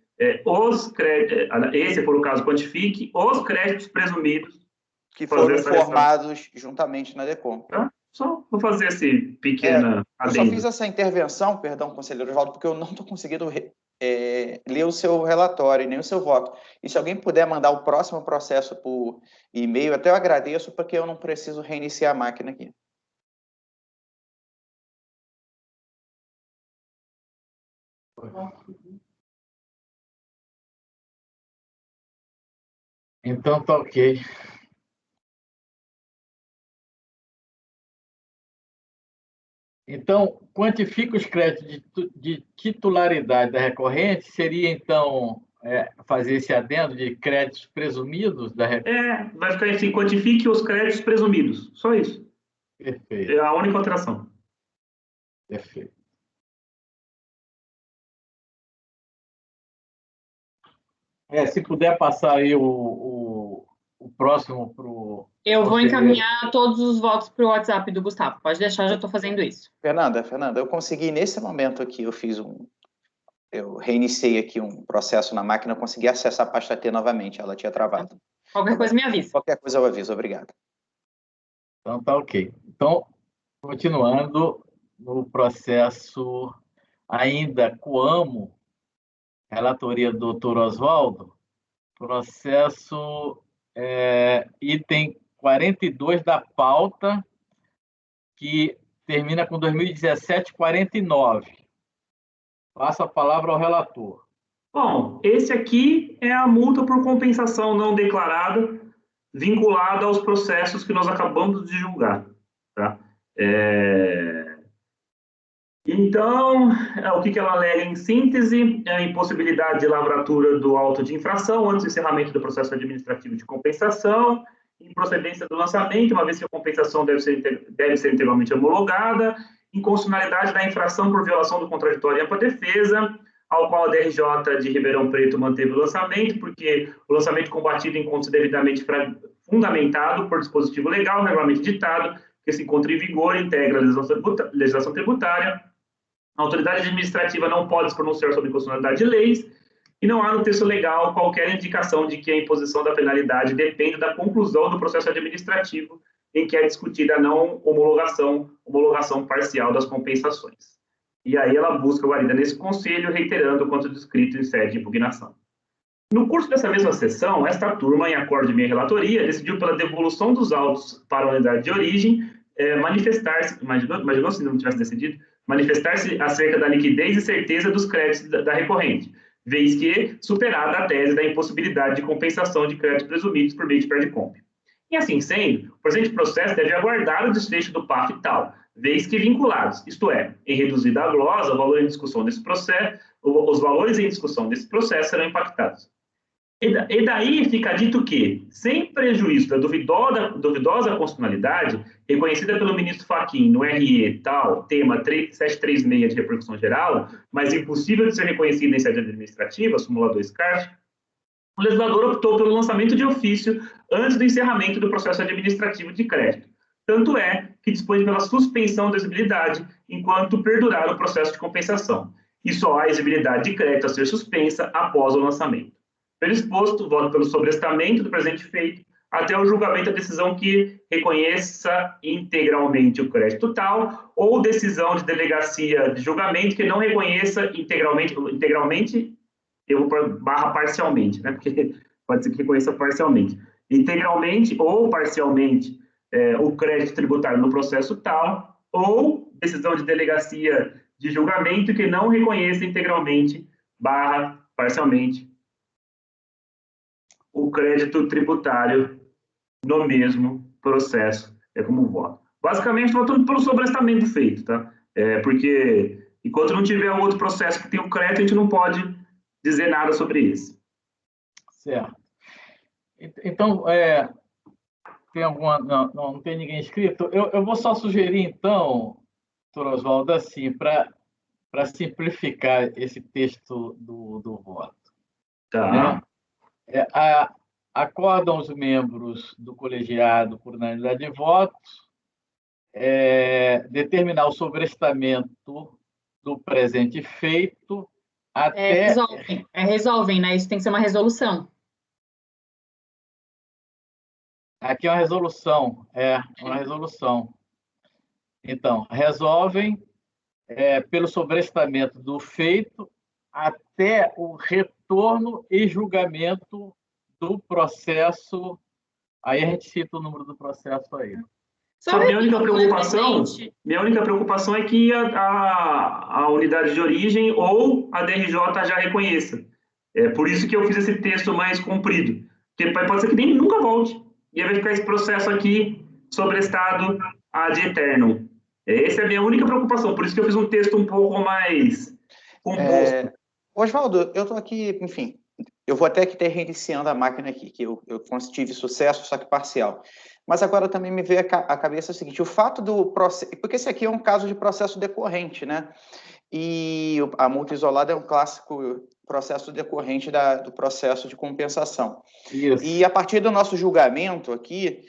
esse, for o caso, quantifique os créditos presumidos que foram informados juntamente na DECOM. Só vou fazer esse pequeno adendo. Eu só fiz essa intervenção, perdão, conselheiro Oswaldo, porque eu não estou conseguindo ler o seu relatório e nem o seu voto. E se alguém puder mandar o próximo processo por e-mail, até eu agradeço, porque eu não preciso reiniciar a máquina aqui. Então, tá ok. Então, quantifica os créditos de titularidade da recorrente, seria, então, fazer esse adendo de créditos presumidos da recorrente? Vai ficar assim, quantifique os créditos presumidos, só isso. Perfeito. É a única alteração. Perfeito. Se puder passar aí o próximo para o... Eu vou encaminhar todos os votos para o WhatsApp do Gustavo. Pode deixar, já estou fazendo isso. Fernanda, eu consegui, nesse momento aqui, eu reiniciei aqui um processo na máquina, eu consegui acessar a pasta T novamente, ela tinha travado. Qualquer coisa me avisa. Qualquer coisa eu aviso, obrigado. Então, tá ok. Então, continuando no processo ainda Coamo, relatoria do Dr. Oswaldo, processo item 42 da pauta, que termina com 2017-49. Passo a palavra ao relator. Bom, esse aqui é a multa por compensação não declarada vinculada aos processos que nós acabamos de julgar. Tá? Então, o que ela alega em síntese é a impossibilidade de lavratura do auto de infração antes do encerramento do processo administrativo de compensação, improcedência do lançamento, uma vez que a compensação deve ser integralmente homologada, inconstitucionalidade da infração por violação do contraditório e ampla defesa, ao qual a DRJ de Ribeirão Preto manteve o lançamento, porque o lançamento combatido encontra-se devidamente fundamentado por dispositivo legal, regulamento ditado, que se encontra em vigor e integra a legislação tributária. A autoridade administrativa não pode se pronunciar sobre a inconstitucionalidade de leis e não há no texto legal qualquer indicação de que a imposição da penalidade depende da conclusão do processo administrativo em que é discutida a não homologação parcial das compensações. E aí ela busca guarida nesse conselho, reiterando quanto descrito em sede de impugnação. No curso dessa mesma sessão, esta turma, em acordo de minha relatoria, decidiu pela devolução dos autos para a unidade de origem, manifestar-se, imaginou se não tivesse decidido, manifestar-se acerca da liquidez e certeza dos créditos da recorrente, vez que superada a tese da impossibilidade de compensação de créditos presumidos por meio de perde-comp. E assim sendo, o presente processo deve aguardar o desfecho do PAF e tal, vez que vinculados, isto é, em reduzida a glosa, o valor em discussão desse processo, os valores em discussão desse processo serão impactados. E daí fica dito que, sem prejuízo da duvidosa constitucionalidade, reconhecida pelo ministro Fachin no RE tal, tema 736 de repercussão geral, mas impossível de ser reconhecida em sede administrativa, súmula 2 CART, o legislador optou pelo lançamento de ofício antes do encerramento do processo administrativo de crédito. Tanto é que dispõe pela suspensão da exigibilidade enquanto perdurar o processo de compensação, e só há exigibilidade de crédito a ser suspensa após o lançamento. Pelo exposto, voto pelo sobrestamento do presente feito até o julgamento da decisão que reconheça integralmente o crédito tal ou decisão de delegacia de julgamento que não reconheça integralmente, eu vou para barra parcialmente, né? Porque pode ser que reconheça parcialmente. Integralmente ou parcialmente o crédito tributário no processo tal ou decisão de delegacia de julgamento que não reconheça integralmente barra parcialmente o crédito tributário no mesmo processo, como voto. Basicamente, votando pelo sobrestamento feito, tá? Porque enquanto não tiver um outro processo que tem o crédito, a gente não pode dizer nada sobre isso. Certo. Então, tem alguma... Não tem ninguém inscrito? Eu vou só sugerir, então, doutor Oswaldo, assim, para simplificar esse texto do voto. Tá. Né? Acordam os membros do colegiado por unanimidade de votos determinar o sobrestamento do presente feito até... Resolvem, né? Isso tem que ser uma resolução. Aqui é uma resolução, uma resolução. Então, resolvem pelo sobrestamento do feito até o retorno e julgamento do processo. Aí a gente cita o número do processo aí. Minha única preocupação é que a unidade de origem ou a DRJ já reconheça. É por isso que eu fiz esse texto mais comprido. Porque pode ser que nem nunca volte. E aí vai ficar esse processo aqui sobrestado ad eternum. Essa é a minha única preocupação. Por isso que eu fiz um texto um pouco mais composto. Oswaldo, eu estou aqui, enfim, eu vou até que ter reiniciando a máquina aqui, que eu tive sucesso, só que parcial. Mas agora também me veio à cabeça o seguinte, o fato do processo... Porque esse aqui é um caso de processo decorrente, né? E a multa isolada é um clássico processo decorrente do processo de compensação. Isso. E a partir do nosso julgamento aqui,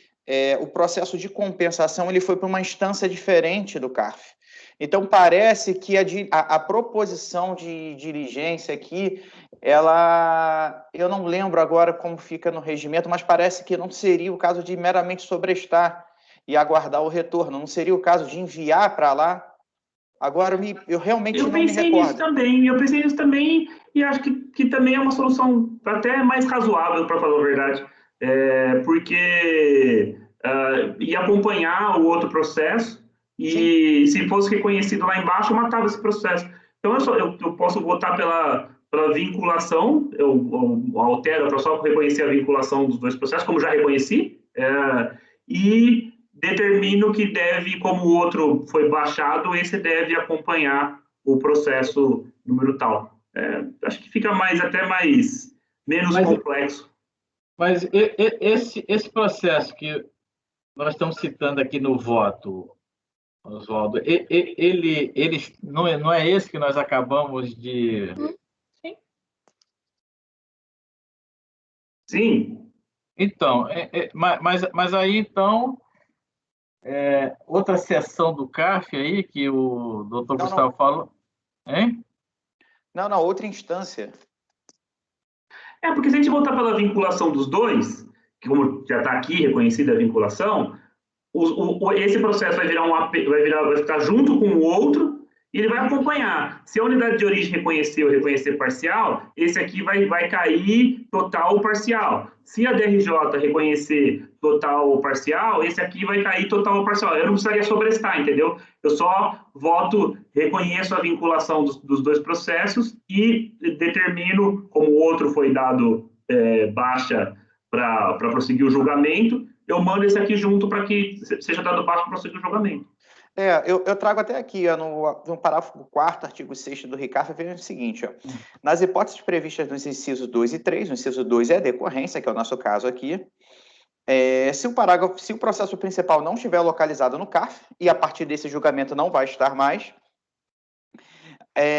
o processo de compensação ele foi para uma instância diferente do CARF. Então, parece que a proposição de diligência aqui, eu não lembro agora como fica no regimento, mas parece que não seria o caso de meramente sobrestar e aguardar o retorno, não seria o caso de enviar para lá Agora, eu realmente Eu não me pensei nisso recordo. também, e acho que também é uma solução até mais razoável, para falar a verdade, porque ia acompanhar o outro processo e se fosse reconhecido lá embaixo, eu matava esse processo. Então, eu posso votar pela vinculação, eu altero para só reconhecer a vinculação dos dois processos, como já reconheci, e determino que deve, como o outro foi baixado, esse deve acompanhar o processo número tal. Acho que fica menos complexo. Mas esse processo que nós estamos citando aqui no voto, Oswaldo, ele não é esse que nós acabamos de... Sim. Sim. Então, mas aí, então, outra seção do CARF aí, que o doutor Gustavo falou, hein? Não, outra instância. Porque se a gente voltar pela vinculação dos dois, que como já está aqui reconhecida a vinculação, esse processo vai ficar junto com o outro e ele vai acompanhar. Se a unidade de origem reconhecer ou reconhecer parcial, esse aqui vai cair total ou parcial. Se a DRJ reconhecer total ou parcial, esse aqui vai cair total ou parcial. Eu não precisaria sobrestar, entendeu? Eu só reconheço a vinculação dos dois processos e determino, como o outro foi dado baixa para prosseguir o julgamento, eu mando esse aqui junto para que seja dado baixa para prosseguir o julgamento. Eu trago até aqui, no parágrafo 4º, artigo 6º do RICAF, veja o seguinte, nas hipóteses previstas nos incisos 2 e 3, no inciso 2 é a decorrência, que é o nosso caso aqui, se o processo principal não estiver localizado no CARF, e a partir desse julgamento não vai estar mais,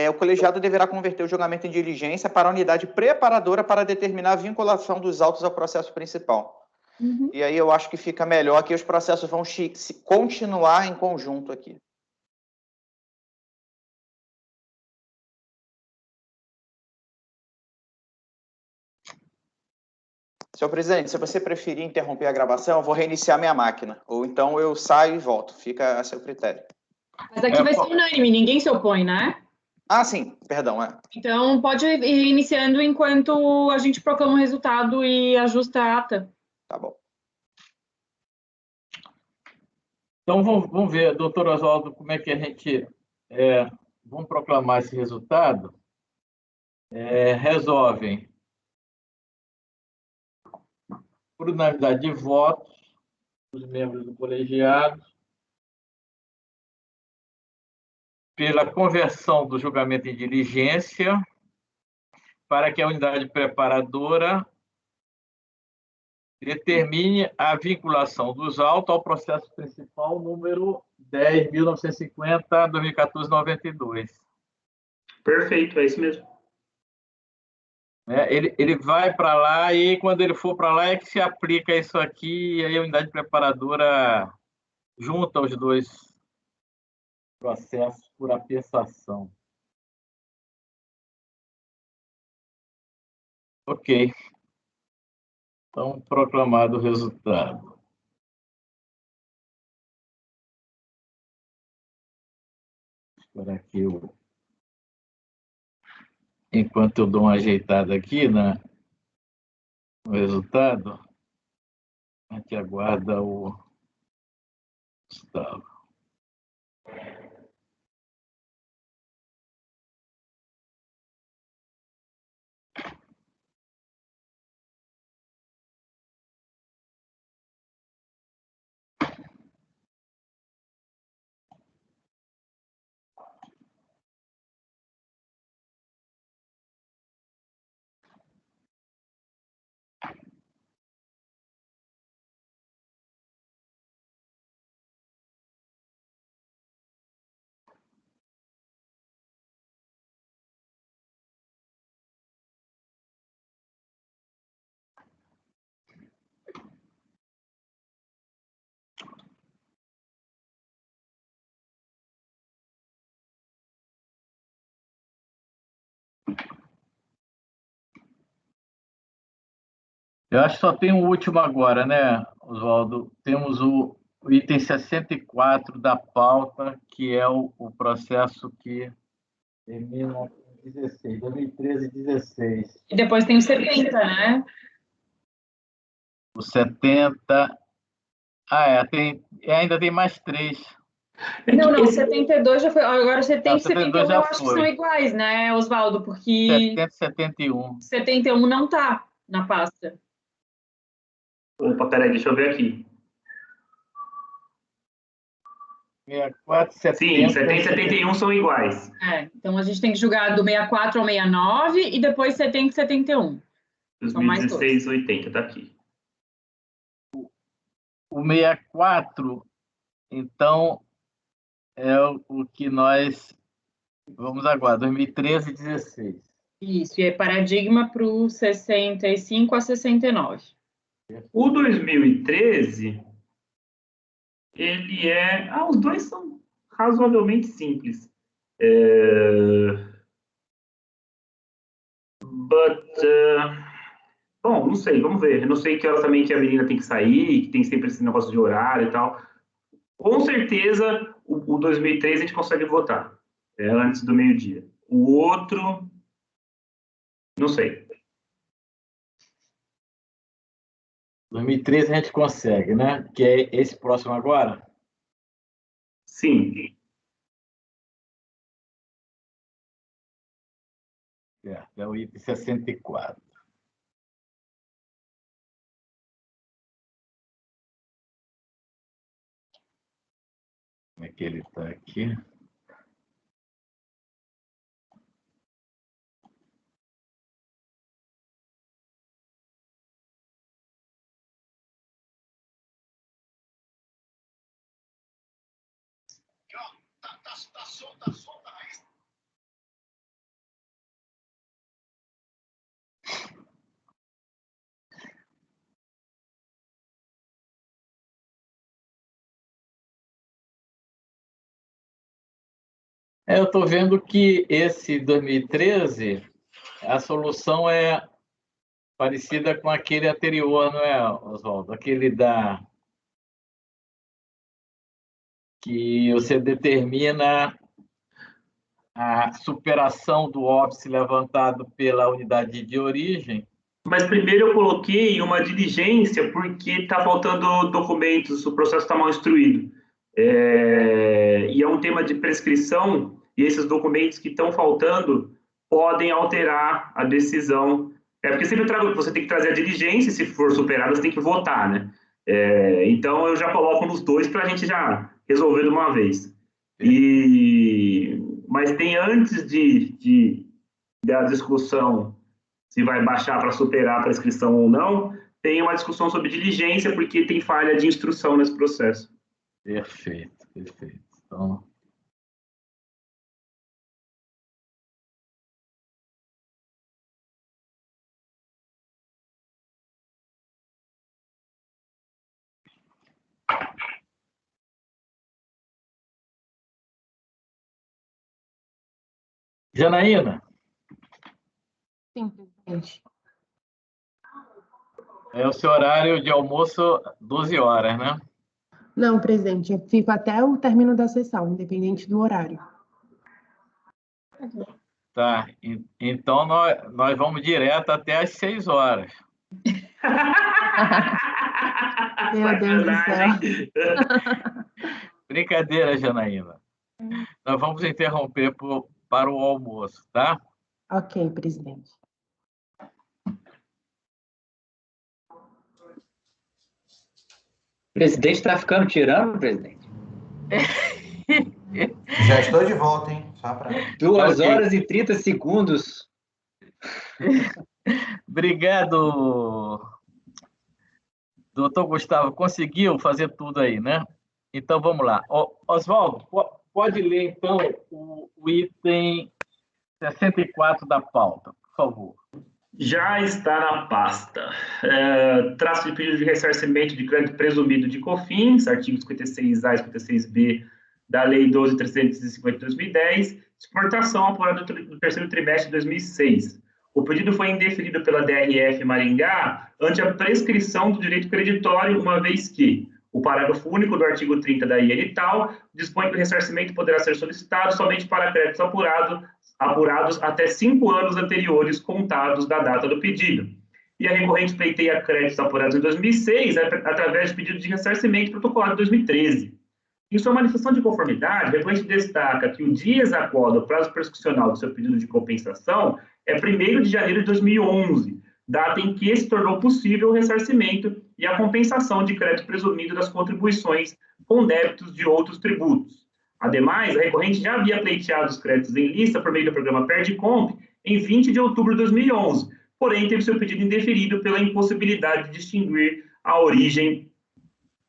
o colegiado deverá converter o julgamento em diligência para a unidade preparadora para determinar a vinculação dos autos ao processo principal. Uhum. E aí eu acho que fica melhor que os processos vão continuar em conjunto aqui. Senhor presidente, se você preferir interromper a gravação, eu vou reiniciar minha máquina. Ou então eu saio e volto. Fica a seu critério. Mas aqui vai ser unânime, ninguém se opõe, né? Ah, sim. Perdão. Então, pode ir iniciando enquanto a gente proclama o resultado e ajusta a ata. Tá bom. Então, vamos ver, doutor Oswaldo, como é que a gente... vamos proclamar esse resultado. Resolvem, por unanimidade de votos, os membros do colegiado, pela conversão do julgamento em diligência para que a unidade preparadora determine a vinculação dos autos ao processo principal número 10.950/2014-92. Perfeito, é isso mesmo. Ele vai para lá e, quando ele for para lá, é que se aplica isso aqui, e aí a unidade preparadora junta os dois processos por apertação. Ok. Então, proclamado o resultado. Espera aqui, enquanto eu dou uma ajeitada aqui no resultado, a gente aguarda o Gustavo. Eu acho que só tem o último agora, né, Oswaldo? Temos o o item 64 da pauta, que é o processo que termina em 16, 2013 e 16. E depois tem o 70, né? O 70... ainda tem mais 3. Não, 72 já foi. Agora 70 e 71 já eu acho que foi. são iguais, né, Oswaldo? Porque 70 e 71. 71 não está na pasta. Opa, peraí, deixa eu ver aqui. 64, 70, Sim, 70 e 71 são iguais. Então a gente tem que julgar do 64 ao 69 e depois 70 e 71. São mais 2016, 80, tá aqui. O 64, então, é o que nós vamos agora, 2013 e 16. Isso, e é paradigma para o 65 a 69. O 2013, ele é... os dois são razoavelmente simples. Bom, não sei, vamos ver. Eu não sei que horas também que a menina tem que sair, que tem sempre esse negócio de horário e tal. Com certeza, o 2003 a gente consegue votar, antes do meio-dia. O outro, não sei. 2013 a gente consegue, né? Que é esse próximo agora? Sim. É o item 64. Como é que ele está aqui? Eu estou vendo que esse 2013, a solução é parecida com aquele anterior, não é, Oswaldo? Aquele que você determina a superação do óbice levantado pela unidade de origem. Mas primeiro eu coloquei uma diligência porque está faltando documentos, o processo está mal instruído. E é um tema de prescrição, e esses documentos que estão faltando podem alterar a decisão. Porque sempre você tem que trazer a diligência, e se for superada, você tem que votar, né? Então eu já coloco nos dois para a gente já resolver de uma vez. Mas tem antes da discussão se vai baixar para superar a prescrição ou não, tem uma discussão sobre diligência, porque tem falha de instrução nesse processo. Perfeito, perfeito. Então... Janaína? Sim, presidente. É o seu horário de almoço 12 horas, né? Não, presidente, eu fico até o término da sessão, independente do horário. Tá, então nós vamos direto até às 6 horas. Meu Deus do céu. Brincadeira, Janaína. Nós vamos interromper para o almoço, tá? Ok, presidente. O presidente está ficando tirando, presidente? Já estou de volta, hein? Só para... 2 Ok. horas e 30 segundos. Obrigado, doutor Gustavo. Conseguiu fazer tudo aí, né? Então, vamos lá. Oswaldo, pode ler, então, o item 64 da pauta, por favor. Já está na pasta. Traço de pedido de ressarcimento de crédito presumido de COFINS, artigo 56A e 56B da Lei 12.350 de 2010, exportação apurada no terceiro trimestre de 2006. O pedido foi indeferido pela DRF Maringá ante a prescrição do direito creditório, uma vez que O parágrafo único do artigo 30 da IN tal dispõe que o ressarcimento poderá ser solicitado somente para créditos apurados até 5 anos anteriores contados da data do pedido. E a recorrente pleiteia créditos apurados em 2006 através de pedido de ressarcimento protocolado em 2013. Em sua manifestação de conformidade, a recorrente destaca que o dia exato do prazo prescricional do seu pedido de compensação é 1º de janeiro de 2011, data em que se tornou possível o ressarcimento e a compensação de crédito presumido das contribuições com débitos de outros tributos. Ademais, a recorrente já havia pleiteado os créditos em lista por meio do programa Perde-Comp em 20 de outubro de 2011, porém teve seu pedido indeferido pela impossibilidade de distinguir a origem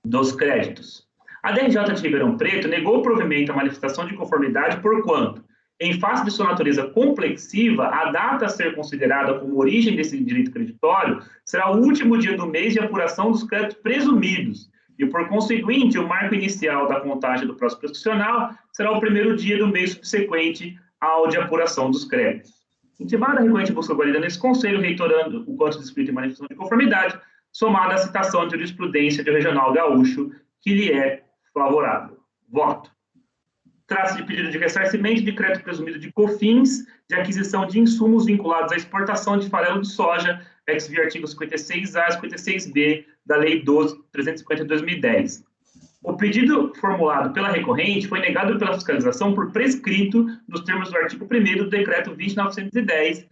dos créditos. A DRJ de Ribeirão Preto negou o provimento à manifestação de conformidade porquanto, em face de sua natureza complexiva, a data a ser considerada como origem desse direito creditório será o último dia do mês de apuração dos créditos presumidos, e, por conseguinte, o marco inicial da contagem do prazo prescricional será o 1º dia do mês subsequente ao de apuração dos créditos. Intimada a recorrente busca guarida nesse conselho, reitorando o quanto descrito em manifestação de conformidade, somada à citação de jurisprudência do Regional Gaúcho, que lhe é favorável. Voto. Trata-se de pedido de ressarcimento de crédito presumido de COFINS, de aquisição de insumos vinculados à exportação de farelo de soja, ex-via artigo 56A e 56B da Lei 12.350 de 2010. O pedido formulado pela recorrente foi negado pela fiscalização por prescrito nos termos do artigo 1º do Decreto 20.910,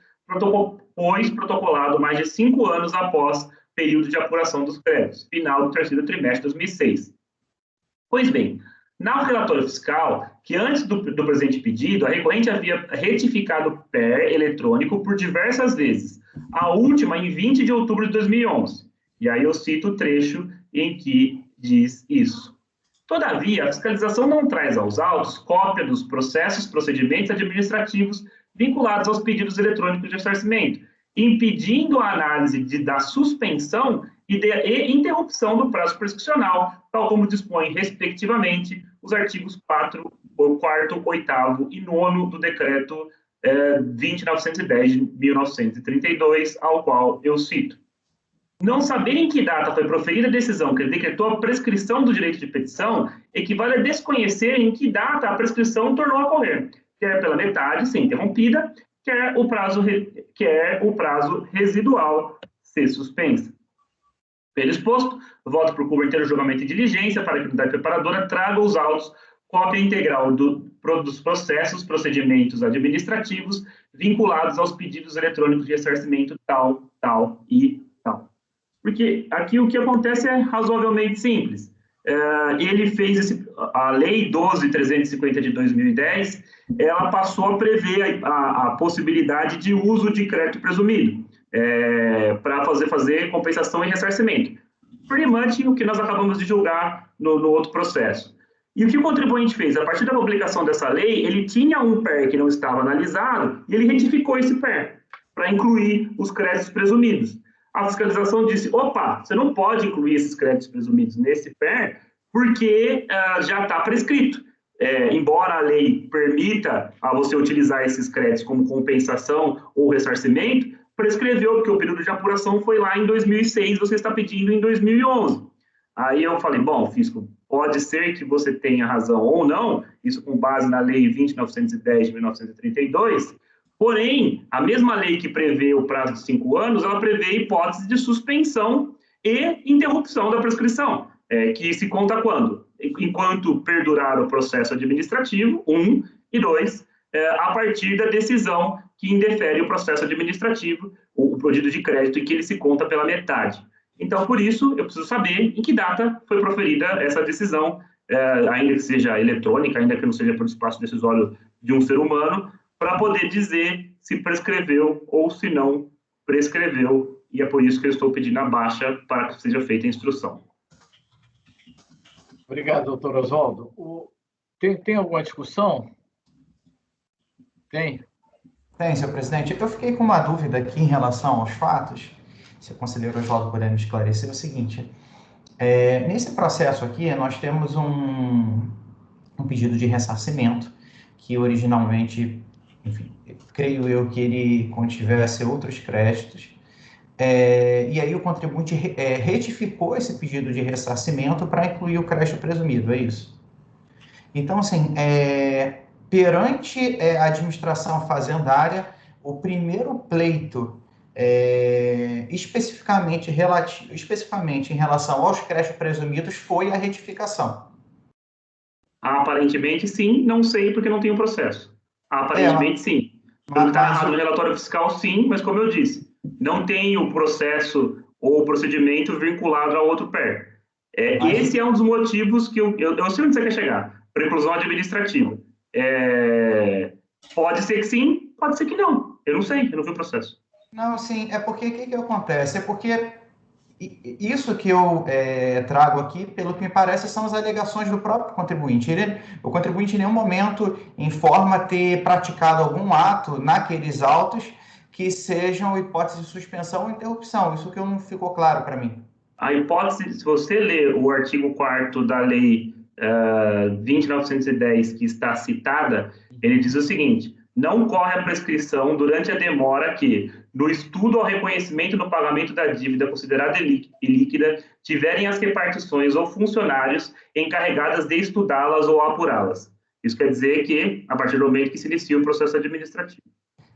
pois protocolado mais de 5 anos após período de apuração dos créditos, final do 3º trimestre de 2006. Pois bem, na relatório fiscal, que antes do presente pedido, a recorrente havia retificado o PER eletrônico por diversas vezes, a última em 20 de outubro de 2011. E aí eu cito o trecho em que diz isso. Todavia, a fiscalização não traz aos autos cópia dos procedimentos administrativos vinculados aos pedidos eletrônicos de ressarcimento, impedindo a análise da suspensão e interrupção do prazo prescricional, tal como dispõe, respectivamente, os artigos 4º, 8º e 9º do Decreto 20.910 de 1932, ao qual eu cito. Não saber em que data foi proferida a decisão que decretou a prescrição do direito de petição equivale a desconhecer em que data a prescrição tornou a ocorrer, quer pela metade ser interrompida, quer o prazo residual ser suspensa. Pelo exposto, voto por converter o julgamento em diligência para que a unidade preparadora traga os autos cópia integral dos procedimentos administrativos vinculados aos pedidos eletrônicos de ressarcimento tal, tal e tal. Porque aqui o que acontece é razoavelmente simples. Ele fez a Lei 12.350 de 2010, ela passou a prever a possibilidade de uso de crédito presumido para fazer compensação e ressarcimento. Pretty much o que nós acabamos de julgar no outro processo. E o que o contribuinte fez? A partir da publicação dessa lei, ele tinha um PER que não estava analisado e ele retificou esse PER para incluir os créditos presumidos. A fiscalização disse, opa, você não pode incluir esses créditos presumidos nesse PER porque já está prescrito. Embora a lei permita a você utilizar esses créditos como compensação ou ressarcimento, prescreveu, porque o período de apuração foi lá em 2006, você está pedindo em 2011. Aí eu falei, bom, fisco, pode ser que você tenha razão ou não, isso com base na Lei 20.910 de 1932, porém, a mesma lei que prevê o prazo de 5 anos, ela prevê hipótese de suspensão e interrupção da prescrição, que se conta quando? Enquanto perdurar o processo administrativo, 1, e 2, a partir da decisão que indefere o processo administrativo, o pedido de crédito, em que ele se conta pela metade. Então, por isso, eu preciso saber em que data foi proferida essa decisão, ainda que seja eletrônica, ainda que não seja por espaço decisório de um ser humano, para poder dizer se prescreveu ou se não prescreveu, e é por isso que eu estou pedindo a baixa para que seja feita a instrução. Obrigado, doutor Oswaldo. Tem alguma discussão? Tem? Tem, senhor presidente. Eu fiquei com uma dúvida aqui em relação aos fatos, se o conselheiro Oswaldo puder me esclarecer, é o seguinte, nesse processo aqui, nós temos um pedido de ressarcimento, que originalmente, enfim, creio eu que ele contivesse outros créditos, e aí o contribuinte retificou esse pedido de ressarcimento para incluir o crédito presumido, é isso? Então, assim, perante a administração fazendária, o primeiro pleito especificamente em relação aos créditos presumidos foi a retificação. Aparentemente, sim. Não sei porque não tem o processo. Aparentemente, sim. Pelo que está narrado no relatório fiscal, sim, mas como eu disse, não tem o processo ou o procedimento vinculado ao outro PER. Esse é um dos motivos que eu sei onde você quer chegar, para inclusão administrativa. Pode ser que sim, pode ser que não. Eu não sei, eu não vi o processo. Não, sim, é porque o que acontece? É porque isso que eu trago aqui, pelo que me parece, são as alegações do próprio contribuinte. O contribuinte em nenhum momento informa ter praticado algum ato naqueles autos que sejam hipótese de suspensão ou interrupção. Isso que não ficou claro para mim. A hipótese, se você ler o artigo 4º da Lei 20.910, que está citada, ele diz o seguinte: não corre a prescrição durante a demora que, no estudo ao reconhecimento do pagamento da dívida considerada ilíquida, tiverem as repartições ou funcionários encarregadas de estudá-las ou apurá-las. Isso quer dizer que, a partir do momento que se inicia o processo administrativo.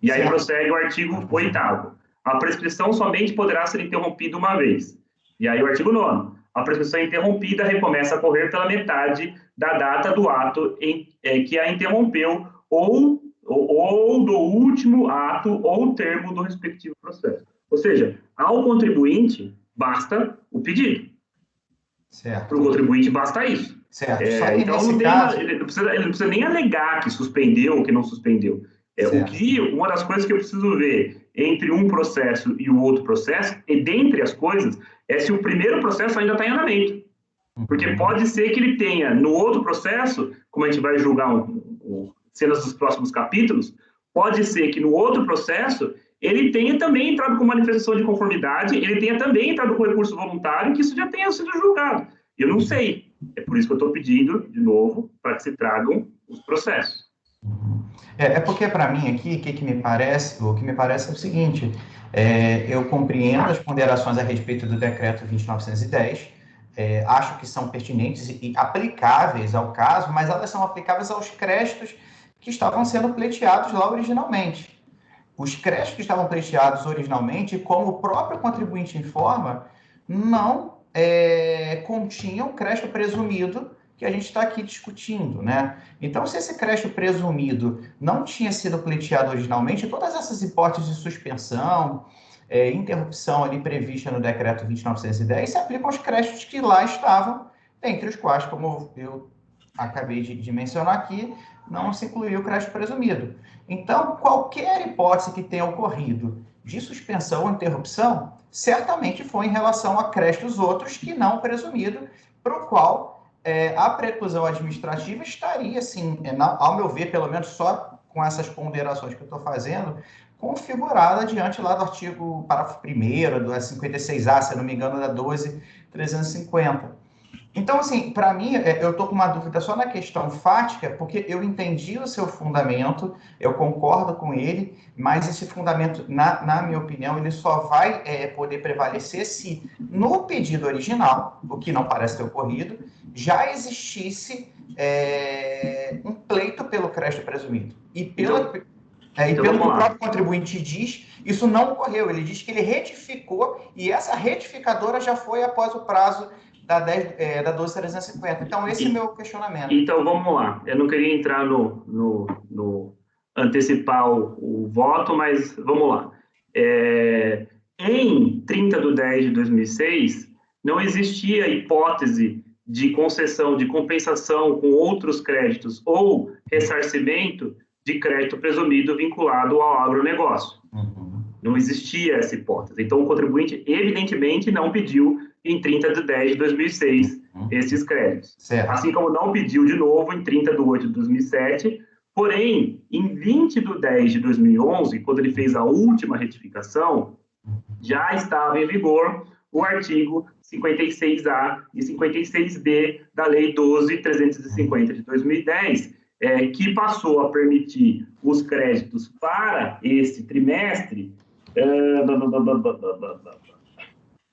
E aí prossegue o artigo 8º. A prescrição somente poderá ser interrompida uma vez. E aí o artigo 9º. A prescrição interrompida recomeça a correr pela metade da data do ato que a interrompeu ou do último ato ou termo do respectivo processo. Ou seja, ao contribuinte, basta o pedido. Certo. Para o contribuinte, basta isso. Certo. Então, ele não precisa nem alegar que suspendeu ou que não suspendeu. Uma das coisas que eu preciso ver entre um processo e o outro processo, e dentre as coisas, é se o primeiro processo ainda está em andamento. Porque pode ser que ele tenha, no outro processo, como a gente vai julgar cenas dos próximos capítulos, pode ser que no outro processo ele tenha também entrado com manifestação de conformidade, ele tenha também entrado com recurso voluntário, que isso já tenha sido julgado. Eu não sei. É por isso que eu estou pedindo, de novo, para que se tragam os processos. Porque, para mim, aqui, o que me parece é o seguinte: eu compreendo as ponderações a respeito do decreto 20.910, acho que são pertinentes e aplicáveis ao caso, mas elas são aplicáveis aos créditos que estavam sendo pleiteados lá originalmente. Os créditos que estavam pleiteados originalmente, como o próprio contribuinte informa, não continham crédito presumido que a gente está aqui discutindo, né? Então, se esse crédito presumido não tinha sido pleiteado originalmente, todas essas hipóteses de suspensão, interrupção ali prevista no decreto 20.910 se aplicam aos créditos que lá estavam, entre os quais, como eu acabei de mencionar aqui, não se incluiu o crédito presumido. Então, qualquer hipótese que tenha ocorrido de suspensão ou interrupção, certamente foi em relação a créditos outros que não presumido, para o qual a preclusão administrativa estaria, assim, ao meu ver, pelo menos só com essas ponderações que eu estou fazendo, configurada diante lá do artigo parágrafo 1º, do 56A, se eu não me engano, da 12.350. Então, assim, para mim, eu estou com uma dúvida só na questão fática, porque eu entendi o seu fundamento, eu concordo com ele, mas esse fundamento, na minha opinião, ele só vai poder prevalecer se no pedido original, o que não parece ter ocorrido, já existisse um pleito pelo crédito presumido. E pelo que o próprio contribuinte diz, isso não ocorreu. Ele diz que ele retificou e essa retificadora já foi após o prazo da 12.350. Então, esse é o meu questionamento. Então, vamos lá. Eu não queria entrar no antecipar o voto, mas vamos lá. Em 30/10/2006, não existia hipótese de concessão, de compensação com outros créditos ou ressarcimento de crédito presumido vinculado ao agronegócio. Não existia essa hipótese. Então, o contribuinte, evidentemente, não pediu em 30/10/2006 esses créditos. Certo. Assim como não pediu de novo em 30/8/2007, porém, em 20/10/2011, quando ele fez a última retificação, já estava em vigor o artigo 56A e 56B da Lei 12.350 de 2010, que passou a permitir os créditos para esse trimestre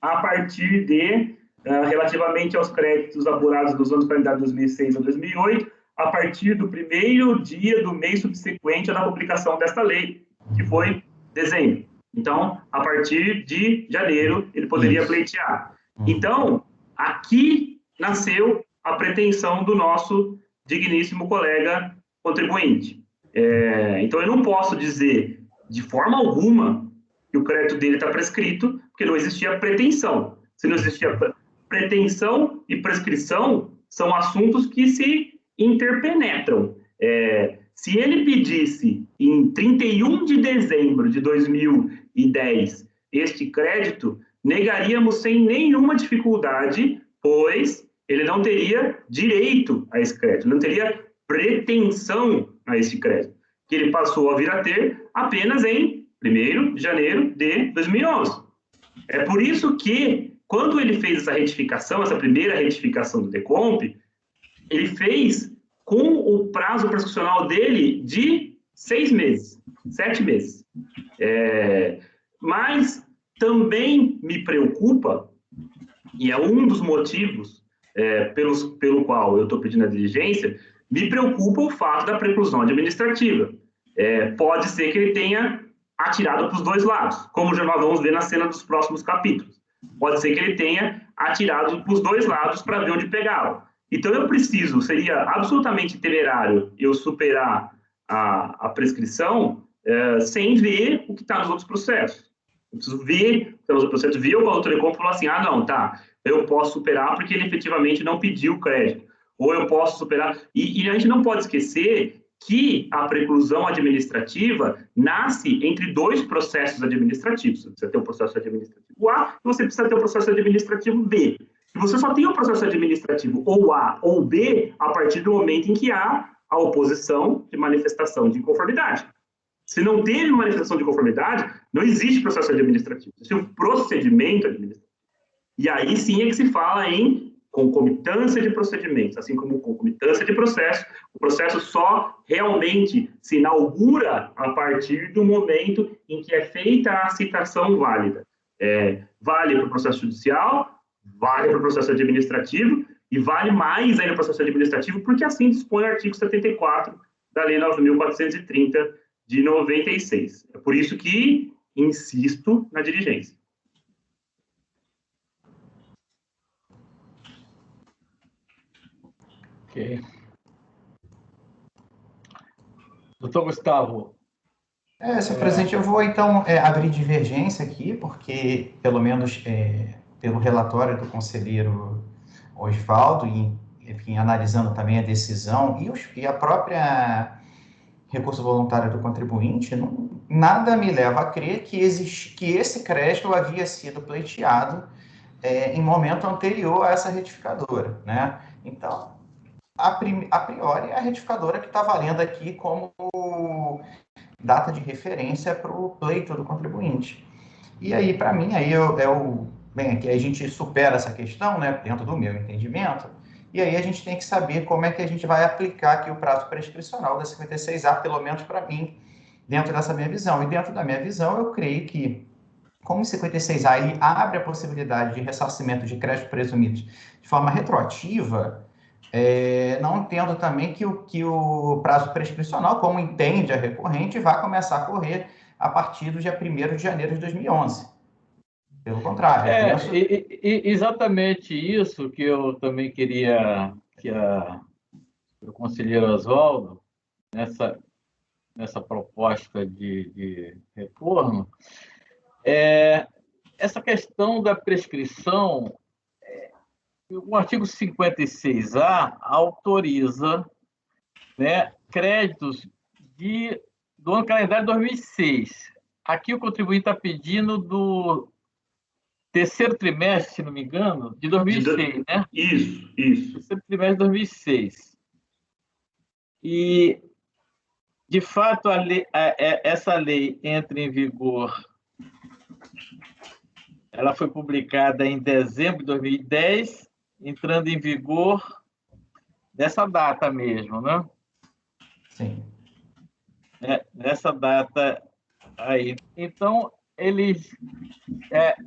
A partir de, relativamente aos créditos apurados dos anos de calendário 2006 a 2008, a partir do primeiro dia do mês subsequente à publicação desta lei, que foi dezembro. Então, a partir de janeiro, ele poderia pleitear. Então, aqui nasceu a pretensão do nosso digníssimo colega contribuinte. Então, eu não posso dizer, de forma alguma, que o crédito dele está prescrito, porque não existia pretensão. Se não existia pretensão e prescrição, são assuntos que se interpenetram. Se ele pedisse em 31 de dezembro de 2010 este crédito, negaríamos sem nenhuma dificuldade, pois ele não teria direito a esse crédito, não teria pretensão a esse crédito, que ele passou a vir a ter apenas em 1º de janeiro de 2011. É por isso que, quando ele fez essa retificação, essa primeira retificação do DECOMP, ele fez com o prazo prescricional dele de 6 meses, 7 meses. Mas também me preocupa, e é um dos motivos pelo qual eu estou pedindo a diligência, me preocupa o fato da preclusão administrativa. Pode ser que ele tenha atirado para os dois lados, como já nós vamos ver na cena dos próximos capítulos. Pode ser que ele tenha atirado para os dois lados para ver onde pegá-lo. Então, seria absolutamente temerário eu superar a prescrição sem ver o que está nos outros processos. Eu preciso ver os processos, ver o valor do Telecom e falar assim, não, tá, eu posso superar porque ele efetivamente não pediu crédito. Ou eu posso superar... E a gente não pode esquecer que a preclusão administrativa nasce entre 2 processos administrativos. Você precisa ter o processo administrativo A e você precisa ter o processo administrativo B. E você só tem o processo administrativo ou A ou B a partir do momento em que há a oposição de manifestação de inconformidade. Se não teve manifestação de conformidade, não existe processo administrativo. Existe um procedimento administrativo. E aí sim é que se fala em concomitância de procedimentos, assim como concomitância de processo. O processo só realmente se inaugura a partir do momento em que é feita a citação válida. Vale para o processo judicial, vale para o processo administrativo e vale mais ainda para o processo administrativo, porque assim dispõe o artigo 74 da Lei 9.430 de 96. É por isso que insisto na diligência. Ok. Doutor Gustavo. Senhor presidente, eu vou então abrir divergência aqui, porque, pelo menos pelo relatório do conselheiro Osvaldo, e enfim, analisando também a decisão e a própria recurso voluntário do contribuinte, nada me leva a crer que esse crédito havia sido pleiteado em momento anterior a essa retificadora, né? Então, a priori, é a retificadora que está valendo aqui como data de referência para o pleito do contribuinte. E aí, para mim, bem, aqui a gente supera essa questão, né, dentro do meu entendimento, e aí a gente tem que saber como é que a gente vai aplicar aqui o prazo prescricional da 56A, pelo menos para mim, dentro dessa minha visão. E dentro da minha visão, eu creio que, como o 56A ele abre a possibilidade de ressarcimento de crédito presumidos de forma retroativa, não entendo também que o prazo prescricional, como entende a recorrente, vai começar a correr a partir do dia 1º de janeiro de 2011. Pelo contrário. Exatamente isso que eu também queria que o conselheiro Osvaldo, nessa proposta de retorno, essa questão da prescrição. O artigo 56A autoriza, né, créditos do ano calendário 2006. Aqui o contribuinte está pedindo do 3º trimestre, se não me engano, de 2006, né? Isso. 3º trimestre de 2006. E, de fato, essa lei entra em vigor. Ela foi publicada em dezembro de 2010, entrando em vigor nessa data mesmo, né? Sim. Nessa data aí. Então,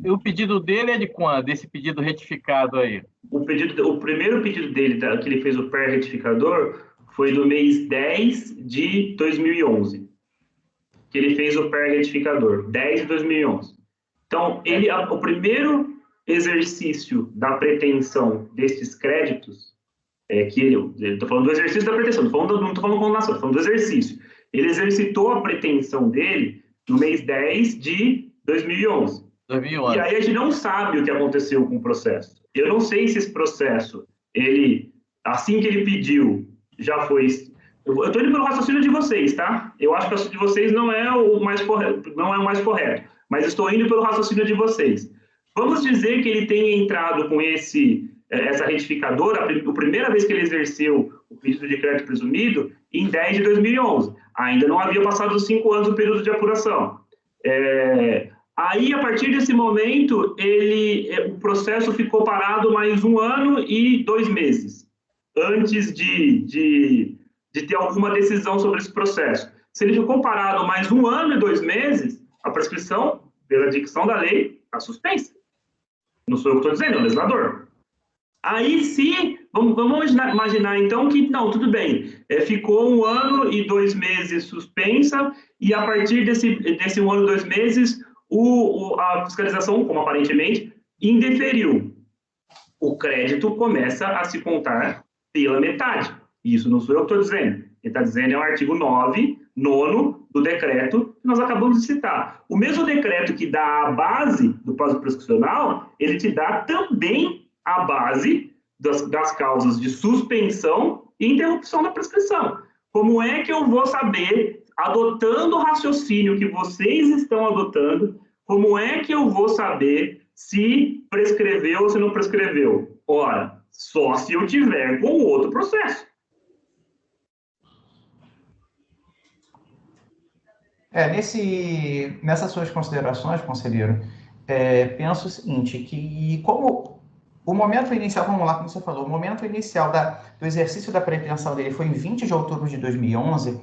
o pedido dele é de quando? Esse pedido retificado aí? O primeiro pedido dele, que ele fez o pré-retificador, foi no mês 10 de 2011. Que ele fez o pré-retificador, 10 de 2011. Então, o primeiro exercício da pretensão desses créditos, estou falando do exercício da pretensão, não estou falando condenação, estou falando do exercício. Ele exercitou a pretensão dele no mês 10 de 2011. 2011. E aí a gente não sabe o que aconteceu com o processo. Eu não sei se esse processo, assim que ele pediu, já foi... Eu estou indo pelo raciocínio de vocês, tá? Eu acho que o raciocínio de vocês não é o mais correto, mas estou indo pelo raciocínio de vocês. Vamos dizer que ele tenha entrado com essa retificadora, a primeira vez que ele exerceu o pedido de crédito presumido, em 10 de 2011. Ainda não havia passado os 5 anos do período de apuração. Aí, a partir desse momento, o processo ficou parado mais 1 ano e 2 meses, antes de ter alguma decisão sobre esse processo. Se ele ficou parado mais 1 ano e 2 meses, a prescrição, pela dicção da lei, está suspensa. Não sou eu que estou dizendo, é o legislador. Aí, vamos imaginar, então, que, não, tudo bem, ficou 1 ano e 2 meses suspensa, e a partir desse 1 ano e 2 meses, a fiscalização, como aparentemente, indeferiu. O crédito começa a se contar pela metade. Isso não sou eu que estou dizendo. Ele está dizendo o artigo 9º do decreto que nós acabamos de citar. O mesmo decreto que dá a base do prazo prescricional, ele te dá também a base das causas de suspensão e interrupção da prescrição. Como é que eu vou saber, adotando o raciocínio que vocês estão adotando, como é que eu vou saber se prescreveu ou se não prescreveu? Ora, só se eu tiver com outro processo. Nessas suas considerações, conselheiro, penso o seguinte, que como o momento inicial, vamos lá, como você falou, o momento inicial do exercício da pretensão dele foi em 20 de outubro de 2011,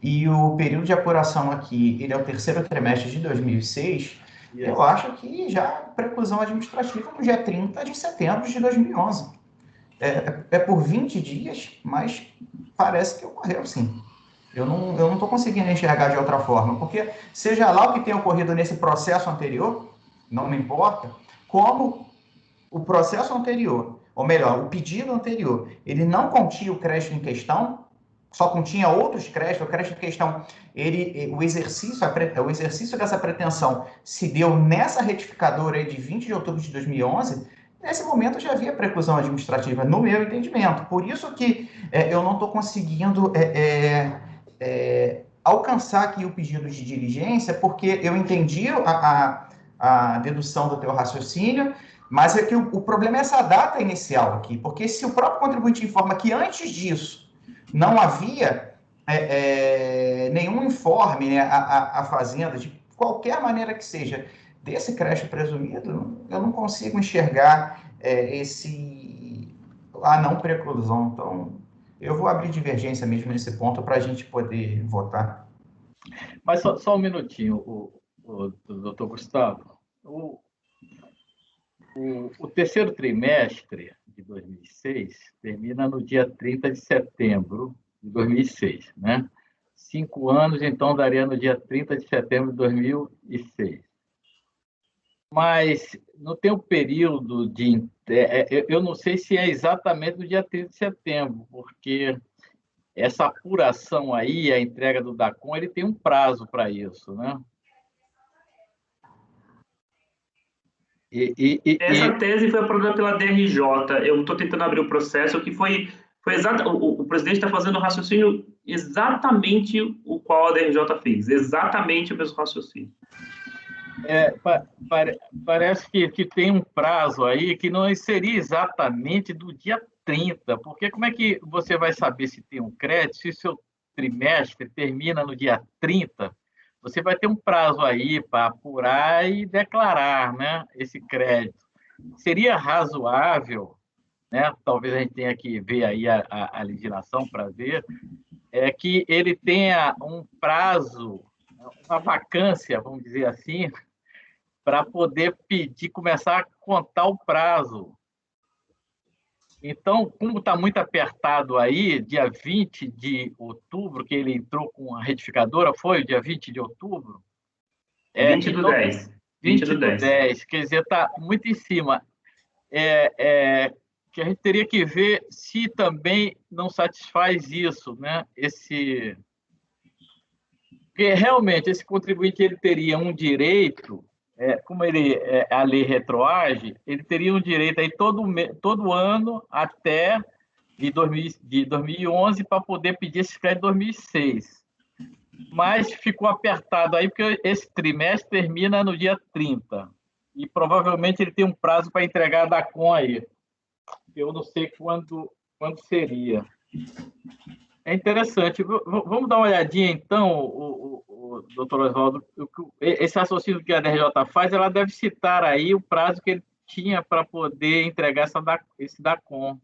e o período de apuração aqui, ele é o 3º trimestre de 2006, eu acho que já preclusão administrativa no dia 30 de setembro de 2011. É por 20 dias, mas parece que ocorreu sim. Eu não estou conseguindo enxergar de outra forma, porque seja lá o que tenha ocorrido nesse processo anterior, não me importa, como o processo anterior, ou melhor, o pedido anterior, ele não continha o crédito em questão, só continha outros créditos, o crédito em questão, o exercício dessa pretensão se deu nessa retificadora aí de 20 de outubro de 2011, nesse momento já havia preclusão administrativa, no meu entendimento. Por isso que eu não estou conseguindo alcançar aqui o pedido de diligência, porque eu entendi a dedução do teu raciocínio, mas é que o problema é essa data inicial aqui, porque se o próprio contribuinte informa que antes disso não havia nenhum informe, né, à Fazenda, de qualquer maneira que seja, desse crédito presumido, eu não consigo enxergar a não preclusão. Então, eu vou abrir divergência mesmo nesse ponto para a gente poder votar. Mas só um minutinho, o doutor Gustavo. O 3º trimestre de 2006 termina no dia 30 de setembro de 2006, né? 5 anos, então, daria no dia 30 de setembro de 2006. Mas não tem um período de... Eu não sei se é exatamente no dia 30 de setembro, porque essa apuração aí, a entrega do DACOM, ele tem um prazo para isso, né? Essa tese foi aprovada pela DRJ. Eu estou tentando abrir o processo, que foi exato. O presidente está fazendo um raciocínio exatamente o qual a DRJ fez, exatamente o mesmo raciocínio. Parece que tem um prazo aí que não seria exatamente do dia 30, porque como é que você vai saber se tem um crédito, se o seu trimestre termina no dia 30? Você vai ter um prazo aí para apurar e declarar, né, esse crédito. Seria razoável, né, talvez a gente tenha que ver aí a legislação para ver, que ele tenha um prazo, uma vacância, vamos dizer assim, para poder pedir, começar a contar o prazo. Então, como está muito apertado aí, dia 20 de outubro, que ele entrou com a retificadora, foi o dia 20 de outubro? 20 do então, 10. 20 do 10. Quer dizer, está muito em cima. Que a gente teria que ver se também não satisfaz isso, né? Porque realmente esse contribuinte ele teria um direito, como a lei retroage, ele teria um direito aí todo ano até de 2011 para poder pedir esse crédito de 2006. Mas ficou apertado aí porque esse trimestre termina no dia 30 e provavelmente ele tem um prazo para entregar da DACOM aí. Eu não sei quando seria. É interessante. Vamos dar uma olhadinha, então, o doutor Oswaldo. Esse raciocínio que a DRJ faz, ela deve citar aí o prazo que ele tinha para poder entregar esse DACOM.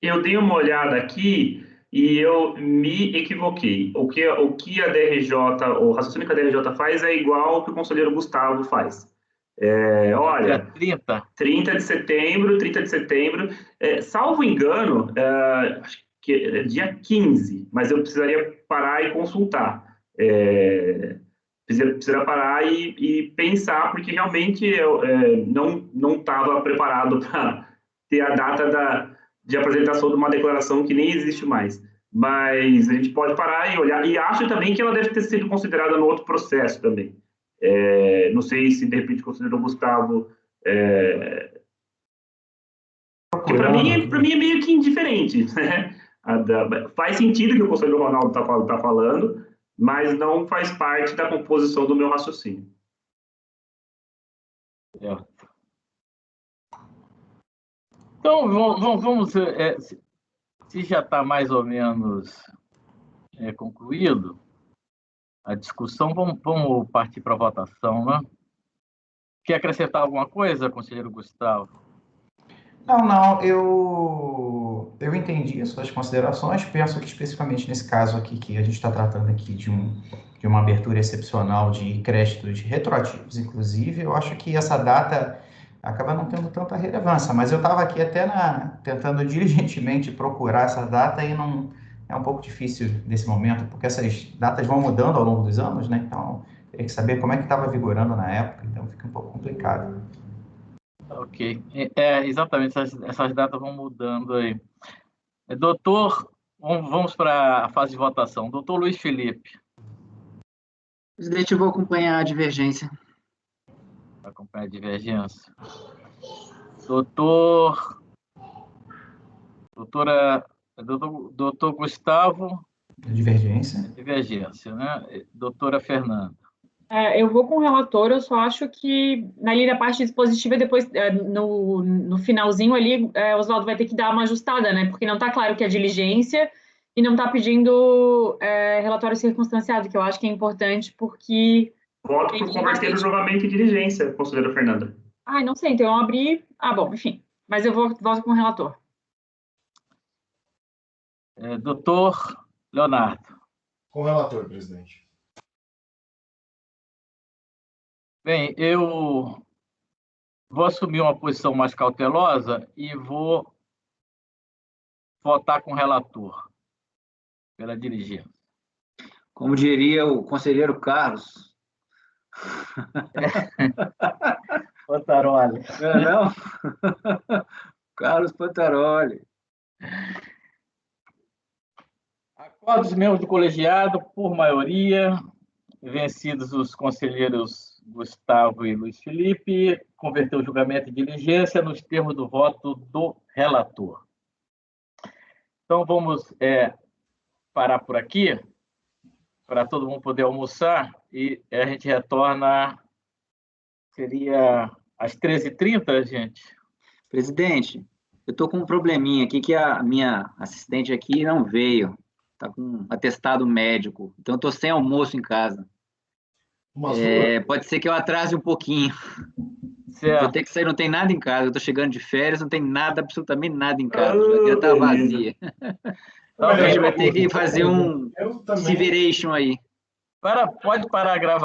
Eu dei uma olhada aqui e eu me equivoquei. O que a DRJ, o raciocínio que a DRJ faz é igual ao que o conselheiro Gustavo faz. Olha, 30 de setembro, salvo engano, acho que é dia 15, mas eu precisaria parar e consultar. Precisaria parar e pensar, porque realmente eu não estava preparado para ter a data de apresentação de uma declaração que nem existe mais. Mas a gente pode parar e olhar, e acho também que ela deve ter sido considerada no outro processo também. Não sei se de repente considerou o Gustavo. Que para mim é meio que indiferente, né? Faz sentido que o conselheiro Ronaldo está falando, mas não faz parte da composição do meu raciocínio. Então, vamos se já está mais ou menos concluído a discussão, vamos partir para a votação, né? Quer acrescentar alguma coisa, conselheiro Gustavo? Não, eu entendi as suas considerações, penso que especificamente nesse caso aqui, que a gente está tratando aqui de uma abertura excepcional de créditos retroativos, inclusive, eu acho que essa data acaba não tendo tanta relevância, mas eu estava aqui até tentando diligentemente procurar essa data e não é um pouco difícil nesse momento, porque essas datas vão mudando ao longo dos anos, né? Então, teria que saber como é que estava vigorando na época, então fica um pouco complicado. Ok. Exatamente, essas datas vão mudando aí. Doutor, vamos para a fase de votação. Doutor Luiz Felipe. Presidente, eu vou acompanhar a divergência. Vai acompanhar a divergência. Doutor Gustavo. Divergência. Divergência, né? Doutora Fernanda. Eu vou com o relator, eu só acho que ali na parte dispositiva, depois, no finalzinho ali, o Oswaldo vai ter que dar uma ajustada, né? Porque não está claro que é diligência e não está pedindo relatório circunstanciado, que eu acho que é importante, porque... Voto por converter o julgamento em diligência, conselheira Fernanda. Não sei, então eu abri... bom, enfim. Mas eu voto com o relator. Doutor Leonardo. Com o relator, presidente. Bem, eu vou assumir uma posição mais cautelosa e vou votar com o relator, pela dirigência. Como diria o conselheiro Carlos. Pantaroli. Não? Carlos Pantaroli. Acordo dos membros do colegiado, por maioria, vencidos os conselheiros Gustavo e Luiz Felipe, converteu o julgamento em diligência nos termos do voto do relator. Então, vamos parar por aqui, para todo mundo poder almoçar, e a gente retorna, seria às 13h30, gente? Presidente, eu estou com um probleminha aqui, que a minha assistente aqui não veio, está com um atestado médico, então eu estou sem almoço em casa. Pode ser que eu atrase um pouquinho. Certo. Vou ter que sair, não tem nada em casa. Eu estou chegando de férias, não tem nada, absolutamente nada em casa. Já está vazia. Então a gente vai ter que fazer um Civiration aí. Pode parar a gravação.